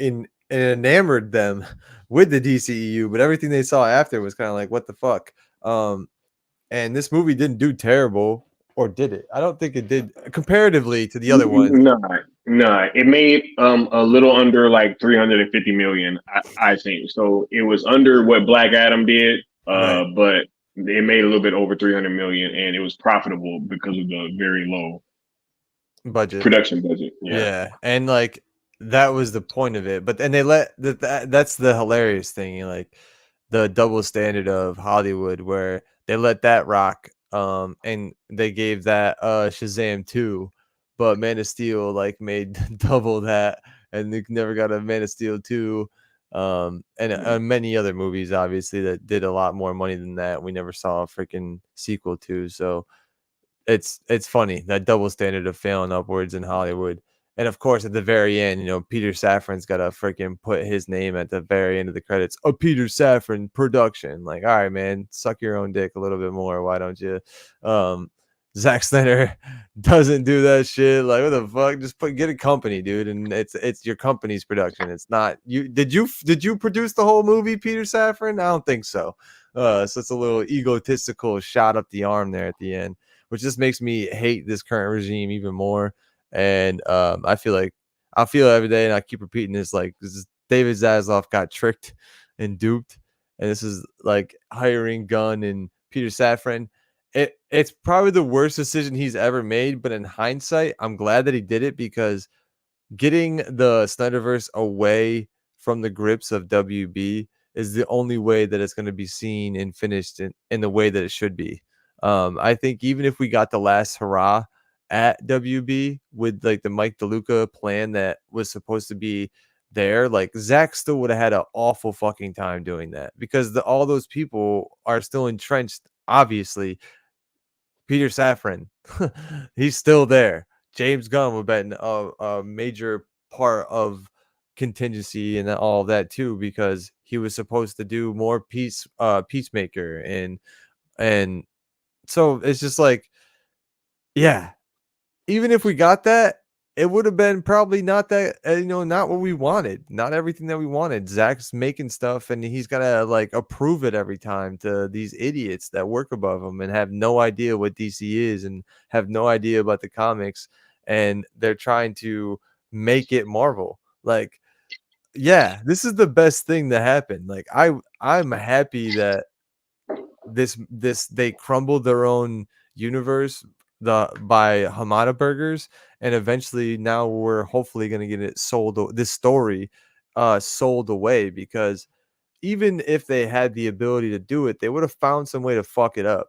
enamored them with the DCEU, but everything they saw after was kind of like what the fuck. and this movie didn't do terrible, or did it? I don't think it did comparatively to the other ones. No. It made a little under like 350 million, I think. So it was under what Black Adam did, Right. but it made a little bit over 300 million, and it was profitable because of the very low Budget. production budget. Yeah, and like that was the point of it. But then they let that's the hilarious thing, like the double standard of Hollywood, where they let that rock, and they gave that Shazam 2, but Man of Steel like made double that, and they never got a Man of Steel 2. And many other movies, obviously, that did a lot more money than that. We never saw a freaking sequel to. So it's funny, that double standard of failing upwards in Hollywood. And of course, at the very end, Peter Safran's got to freaking put his name at the very end of the credits. A Peter Safran production. Like, all right, man, suck your own dick a little bit more. Why don't you? Zack Snyder doesn't do that shit. Like, what the fuck? Just get a company, dude, and it's your company's production. It's not you. Did you produce the whole movie, Peter Safran? I don't think so. So it's a little egotistical shot up the arm there at the end, which just makes me hate this current regime even more. And I feel it every day, and I keep repeating this. Like, this is David Zaslav got tricked and duped, and this is like hiring Gunn and Peter Safran. It's probably the worst decision he's ever made, but in hindsight, I'm glad that he did it, because getting the Snyderverse away from the grips of WB is the only way that it's going to be seen and finished in the way that it should be. I think even if we got the last hurrah at WB with like the Mike DeLuca plan that was supposed to be there, like Zack still would have had an awful fucking time doing that, because all those people are still entrenched. Obviously, Peter Safran, he's still there. James Gunn would have been a major part of contingency and all of that too, because he was supposed to do more Peacemaker, and so it's just like, yeah, even if we got that, it would have been probably not that, not what we wanted, not everything that we wanted. Zach's making stuff, and he's got to like approve it every time to these idiots that work above him and have no idea what DC is and have no idea about the comics, and they're trying to make it Marvel. Like, yeah, this is the best thing that happened. Like, I'm happy that this they crumbled their own universe by Hamada Burgers, and eventually now we're hopefully going to get it sold, this story sold away, because even if they had the ability to do it, they would have found some way to fuck it up,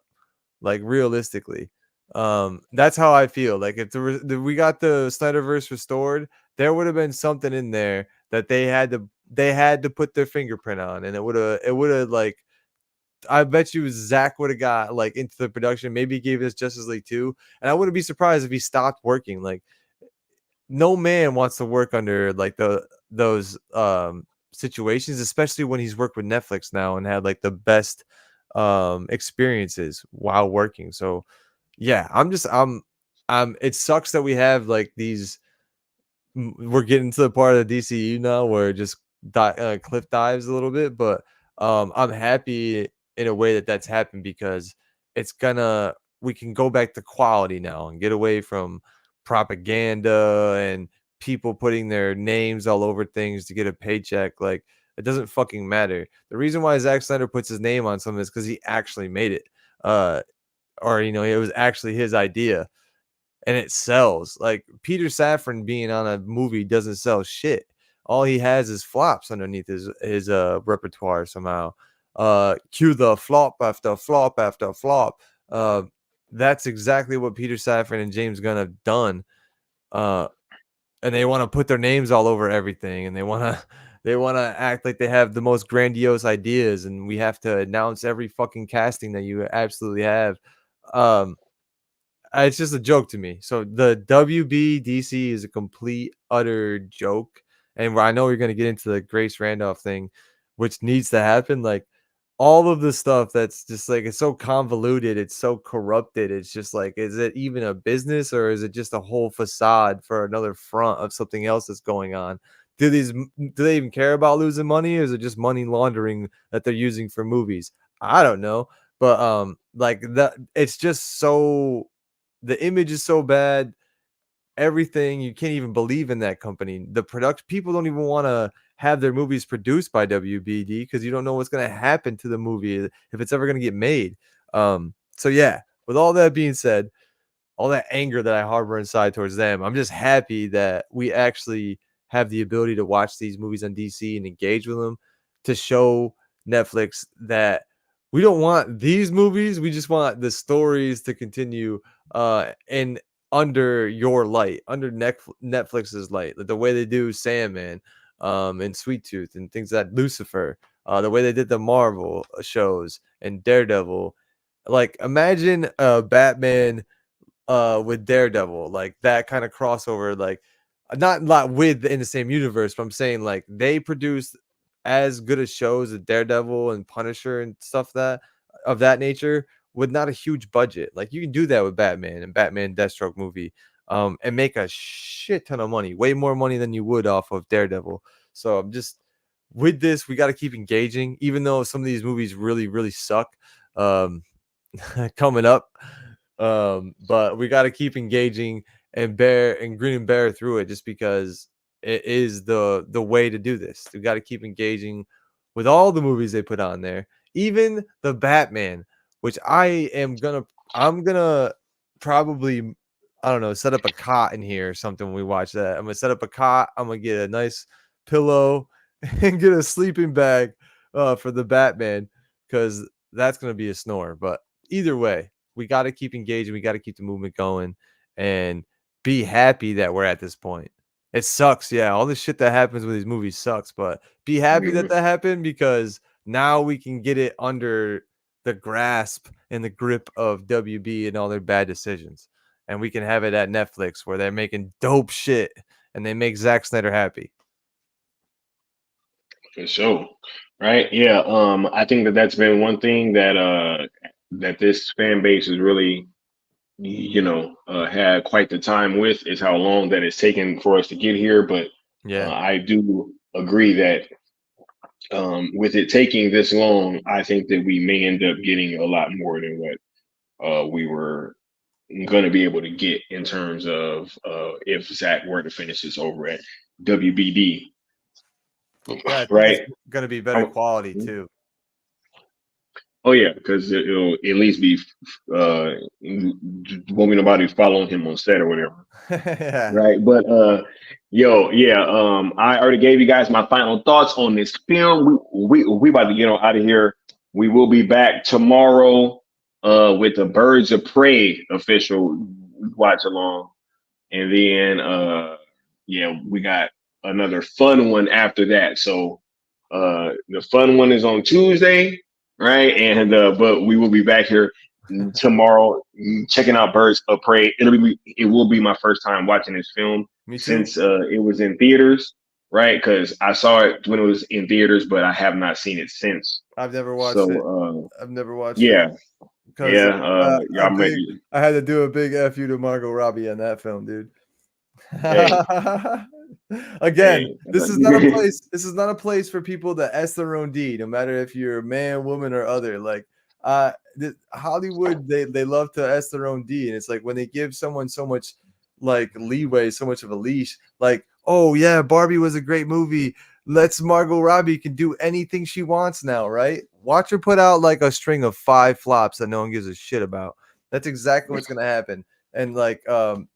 like realistically. That's how I feel. Like, if we got the Snyderverse restored, there would have been something in there that they had to put their fingerprint on, and it would have like, I bet you Zack would have got like into the production, maybe gave us Justice League 2, and I wouldn't be surprised if he stopped working. Like, no man wants to work under like those situations, especially when he's worked with Netflix now and had like the best experiences while working. So yeah, it sucks that we have like these. We're getting to the part of the DCU now where it just cliff dives a little bit, but I'm happy in a way that that's happened, because we can go back to quality now and get away from propaganda and people putting their names all over things to get a paycheck. Like, it doesn't fucking matter. The reason why Zack Snyder puts his name on something is because he actually made it, or it was actually his idea, and it sells. Like, Peter Safran being on a movie doesn't sell shit. All he has is flops underneath his repertoire somehow. Cue the flop after flop after flop. That's exactly what Peter Safran and James Gunn have done. And they want to put their names all over everything, and they want to act like they have the most grandiose ideas, and we have to announce every fucking casting that you absolutely have. It's just a joke to me. So the WB DC is a complete utter joke, and I know you're going to get into the Grace Randolph thing, which needs to happen. Like, all of the stuff that's just like, it's so convoluted, it's so corrupted. It's just like, is it even a business, or is it just a whole facade for another front of something else that's going on? Do they even care about losing money, or is it just money laundering that they're using for movies? I don't know. But like that, it's just so the image is so bad. Everything, you can't even believe in that company. The production people don't even want to have their movies produced by WBD because you don't know what's going to happen to the movie if it's ever going to get made. So yeah, with all that being said, all that anger that I harbor inside towards them, I'm just happy that we actually have the ability to watch these movies on DC and engage with them, to show Netflix that we don't want these movies, we just want the stories to continue and under your light, under Netflix's light, like the way they do Sandman and Sweet Tooth and things like Lucifer, the way they did the Marvel shows and Daredevil. Like imagine Batman with Daredevil, like that kind of crossover, like not with in the same universe, but I'm saying like they produced as good as shows as Daredevil and Punisher and stuff that of that nature with not a huge budget. Like you can do that with Batman and Batman Deathstroke movie, and make a shit ton of money, way more money than you would off of Daredevil. So I'm just with this, we got to keep engaging, even though some of these movies really, really suck coming up. But we got to keep engaging and grin and bear through it, just because it is the way to do this. We got to keep engaging with all the movies they put on there, even the Batman, which I'm gonna probably, I don't know, set up a cot in here or something when we watch that. I'm gonna set up a cot, I'm gonna get a nice pillow and get a sleeping bag for the Batman, because that's gonna be a snore. But either way, we got to keep engaging, we got to keep the movement going, and be happy that we're at this point. It sucks, yeah, all the shit that happens with these movies sucks, but be happy that happened, because now we can get it under the grasp and the grip of WB and all their bad decisions, and we can have it at Netflix where they're making dope shit and they make Zack Snyder happy. For sure. Right. Yeah. I think that's been one thing that that this fan base is really, had quite the time with, is how long that it's taken for us to get here. But yeah, I do agree that with it taking this long, I think that we may end up getting a lot more than what we were going to be able to get in terms of if Zack were to finish this over at WBD. Yeah, right. It's going to be better quality too. Oh yeah, because it'll at least be won't be nobody following him on set or whatever. Yeah. Right. But I already gave you guys my final thoughts on this film. We about to get on out of here. We will be back tomorrow with the Birds of Prey official watch along. And then we got another fun one after that. So the fun one is on Tuesday. Right, and but we will be back here tomorrow checking out Birds of Prey. It will be my first time watching this film since it was in theaters, right? Because I saw it when it was in theaters, but I have not seen it since. I've never watched it. I've never watched it. Yeah. I had to do a big F you to Margot Robbie on that film, dude. Hey. Again, this is not a place. This is not a place for people to S their own D, no matter if you're a man, woman, or other. Like, Hollywood, they love to S their own D, and it's like when they give someone so much like leeway, so much of a leash. Like, oh yeah, Barbie was a great movie. Margot Robbie can do anything she wants now, right? Watch her put out like a string of 5 flops that no one gives a shit about. That's exactly what's gonna happen. And like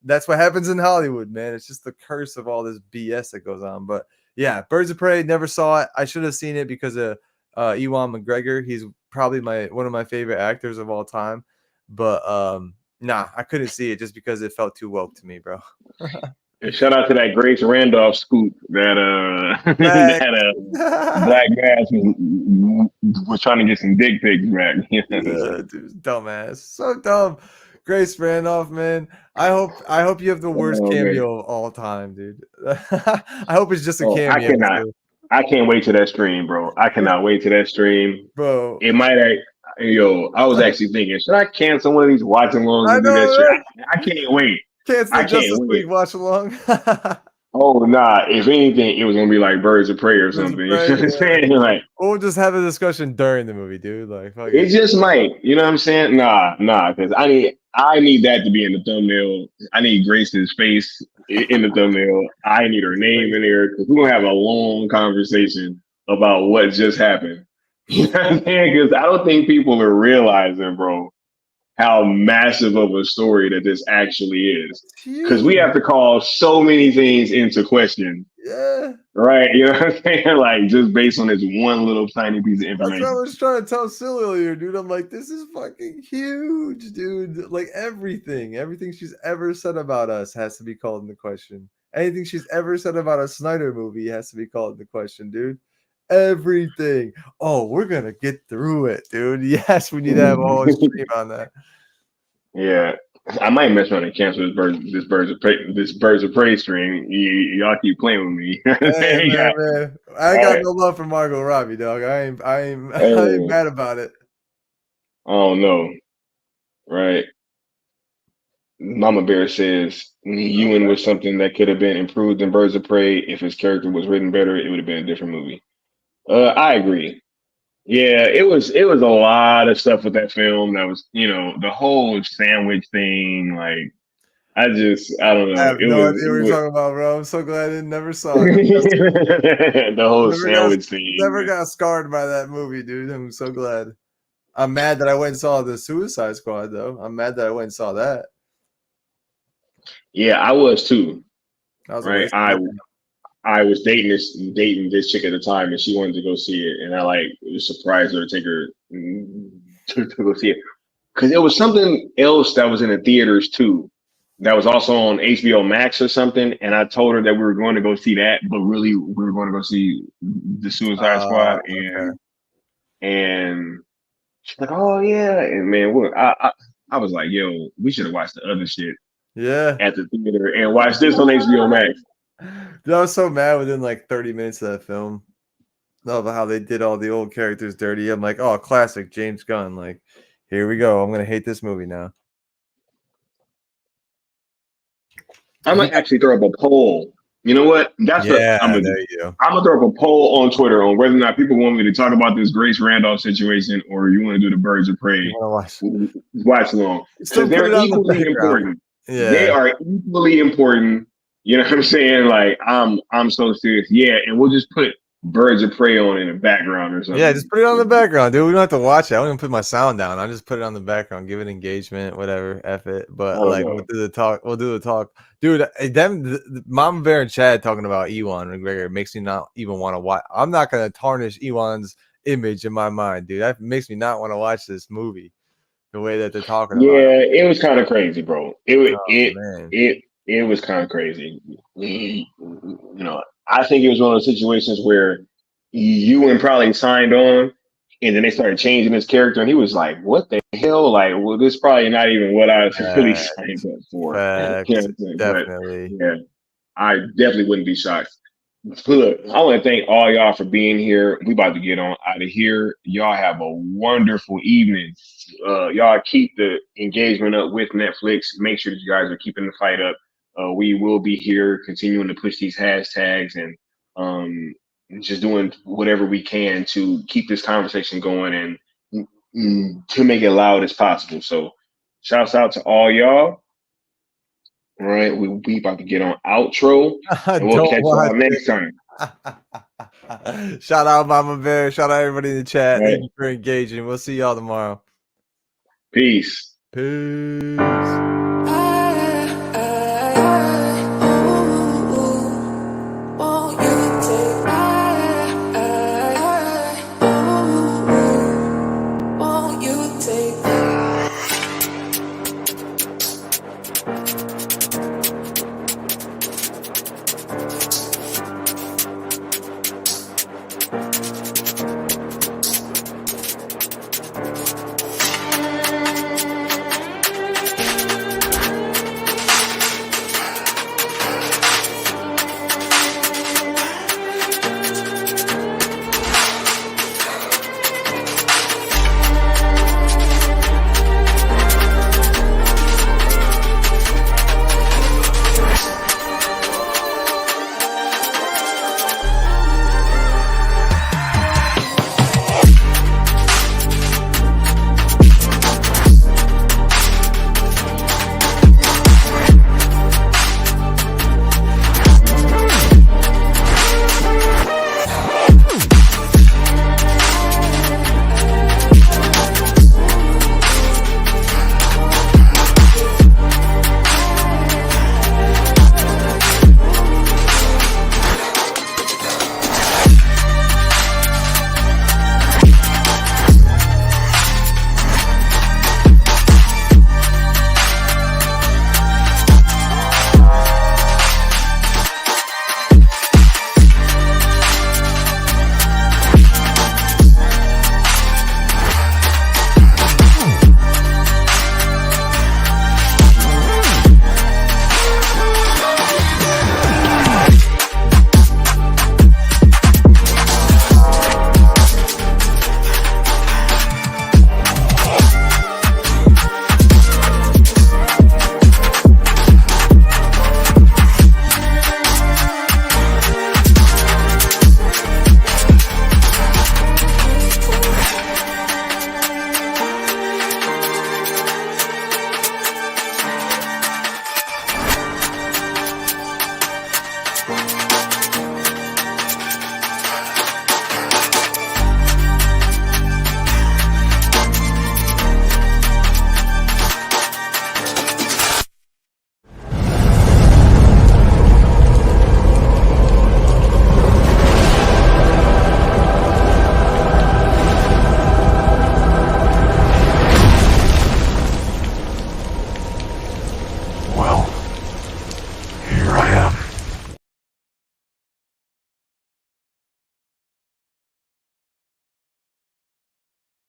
that's what happens in Hollywood, man. It's just the curse of all this BS that goes on. But yeah, Birds of Prey, never saw it. I should have seen it because of Ewan McGregor. He's probably one of my favorite actors of all time. But I couldn't see it just because it felt too woke to me, bro. And shout out to that Grace Randolph scoop that Black Bass was trying to get some dick pics back. Dude, dumbass, so dumb. Grace Randolph, man. I hope you have the worst cameo of all time, dude. I hope it's just a cameo. I can't wait to that stream, bro. I cannot wait to that stream, bro. It might. I was actually thinking, should I cancel one of these watch alongs and do that shit? I can't wait. Cancel Justice League watch along. Oh nah. If anything, it was gonna be like Birds of Prey or Birds of something. You Prey, know what I'm yeah. saying? Like Or we'll just have a discussion during the movie, dude. Like, fuck it it. just might. You know what I'm saying? Nah, because I need that to be in the thumbnail. I need Grace's face in the thumbnail. I need her name in there because we're gonna have a long conversation about what just happened. You know what I'm saying? Because I don't think people are realizing, bro, how massive of a story that this actually is. It's Because we huge. have to call so many things into question, Yeah. right? You know what I'm saying? Like just based on this one little tiny piece of That's what I information. was trying to tell Sil earlier, dude. I'm like, this is fucking huge, dude. Like everything she's ever said about us has to be called into question. Anything she's ever said about a Snyder movie has to be called into question, dude. Everything. Oh, we're gonna get through it, dude. Yes, we need to have a whole stream on that. Yeah, I might mess around and cancel this birds of prey stream. Y'all keep playing with me. Hey, Yeah. man. I ain't got no love for Margot Robbie, dog. I ain't mad about it. I don't know, right? Mama Bear says Ewan was something that could have been improved in Birds of Prey. If his character was written better, it would have been a different movie. I agree. Yeah, it was a lot of stuff with that film that was, the whole sandwich thing. Like, I don't I know. have no idea what you're talking about, bro. I'm so glad I never saw it. The whole Never got, sandwich thing. never got scarred by that movie, dude. I'm so glad. I'm mad that I went and saw the Suicide Squad, though. I'm mad that I went and saw that. Yeah, I was too. That was a Right. waste of money. I was dating this chick at the time, and she wanted to go see it, and I surprised her to take her to go see it because it was something else that was in the theaters too, that was also on HBO Max or something. And I told her that we were going to go see that, but really we were going to go see the Suicide Squad, Okay. and she's like, "Oh yeah," and man, I was like, "Yo, we should have watched the other shit." Yeah. At the theater and watch this on HBO Max. Dude, I was so mad within like 30 minutes of that film of how they did all the old characters dirty. I'm like, oh, classic James Gunn. Like, here we go. I'm gonna hate this movie now. I might actually throw up a poll. You know what? I'm gonna throw up a poll on Twitter on whether or not people want me to talk about this Grace Randolph situation or you want to do the Birds of Prey watch along. Because they're equally important. Yeah. They are equally important. You know what I'm saying? Like, I'm so serious. Yeah, and we'll just put Birds of Prey on in the background or something. Yeah, just put it on the background, dude. We don't have to watch it. I don't even put my sound down. I just put it on the background, give it engagement, whatever. F it. But like, we'll do the talk. We'll do the talk, dude. The Mama Bear and Chad talking about Ewan McGregor makes me not even want to watch. I'm not gonna tarnish Ewan's image in my mind, dude. That makes me not want to watch this movie. The way that they're talking about it. Yeah, it was kind of crazy, bro. It was kind of crazy. I think it was one of those situations where Ewan probably signed on, and then they started changing his character, and he was like, "What the hell? Like, well, this is probably not even what I really signed up for." Definitely. But, yeah, I definitely wouldn't be shocked. Look, I want to thank all y'all for being here. We about to get on out of here. Y'all have a wonderful evening. Y'all keep the engagement up with Netflix. Make sure that you guys are keeping the fight up. We will be here continuing to push these hashtags and just doing whatever we can to keep this conversation going and to make it loud as possible. So shouts out to all y'all. All right, we about to get on outro, and we'll catch y'all next time. Shout out Mama Bear. Shout out everybody in the chat. Right. Thank you for engaging. We'll see y'all tomorrow. Peace. Peace.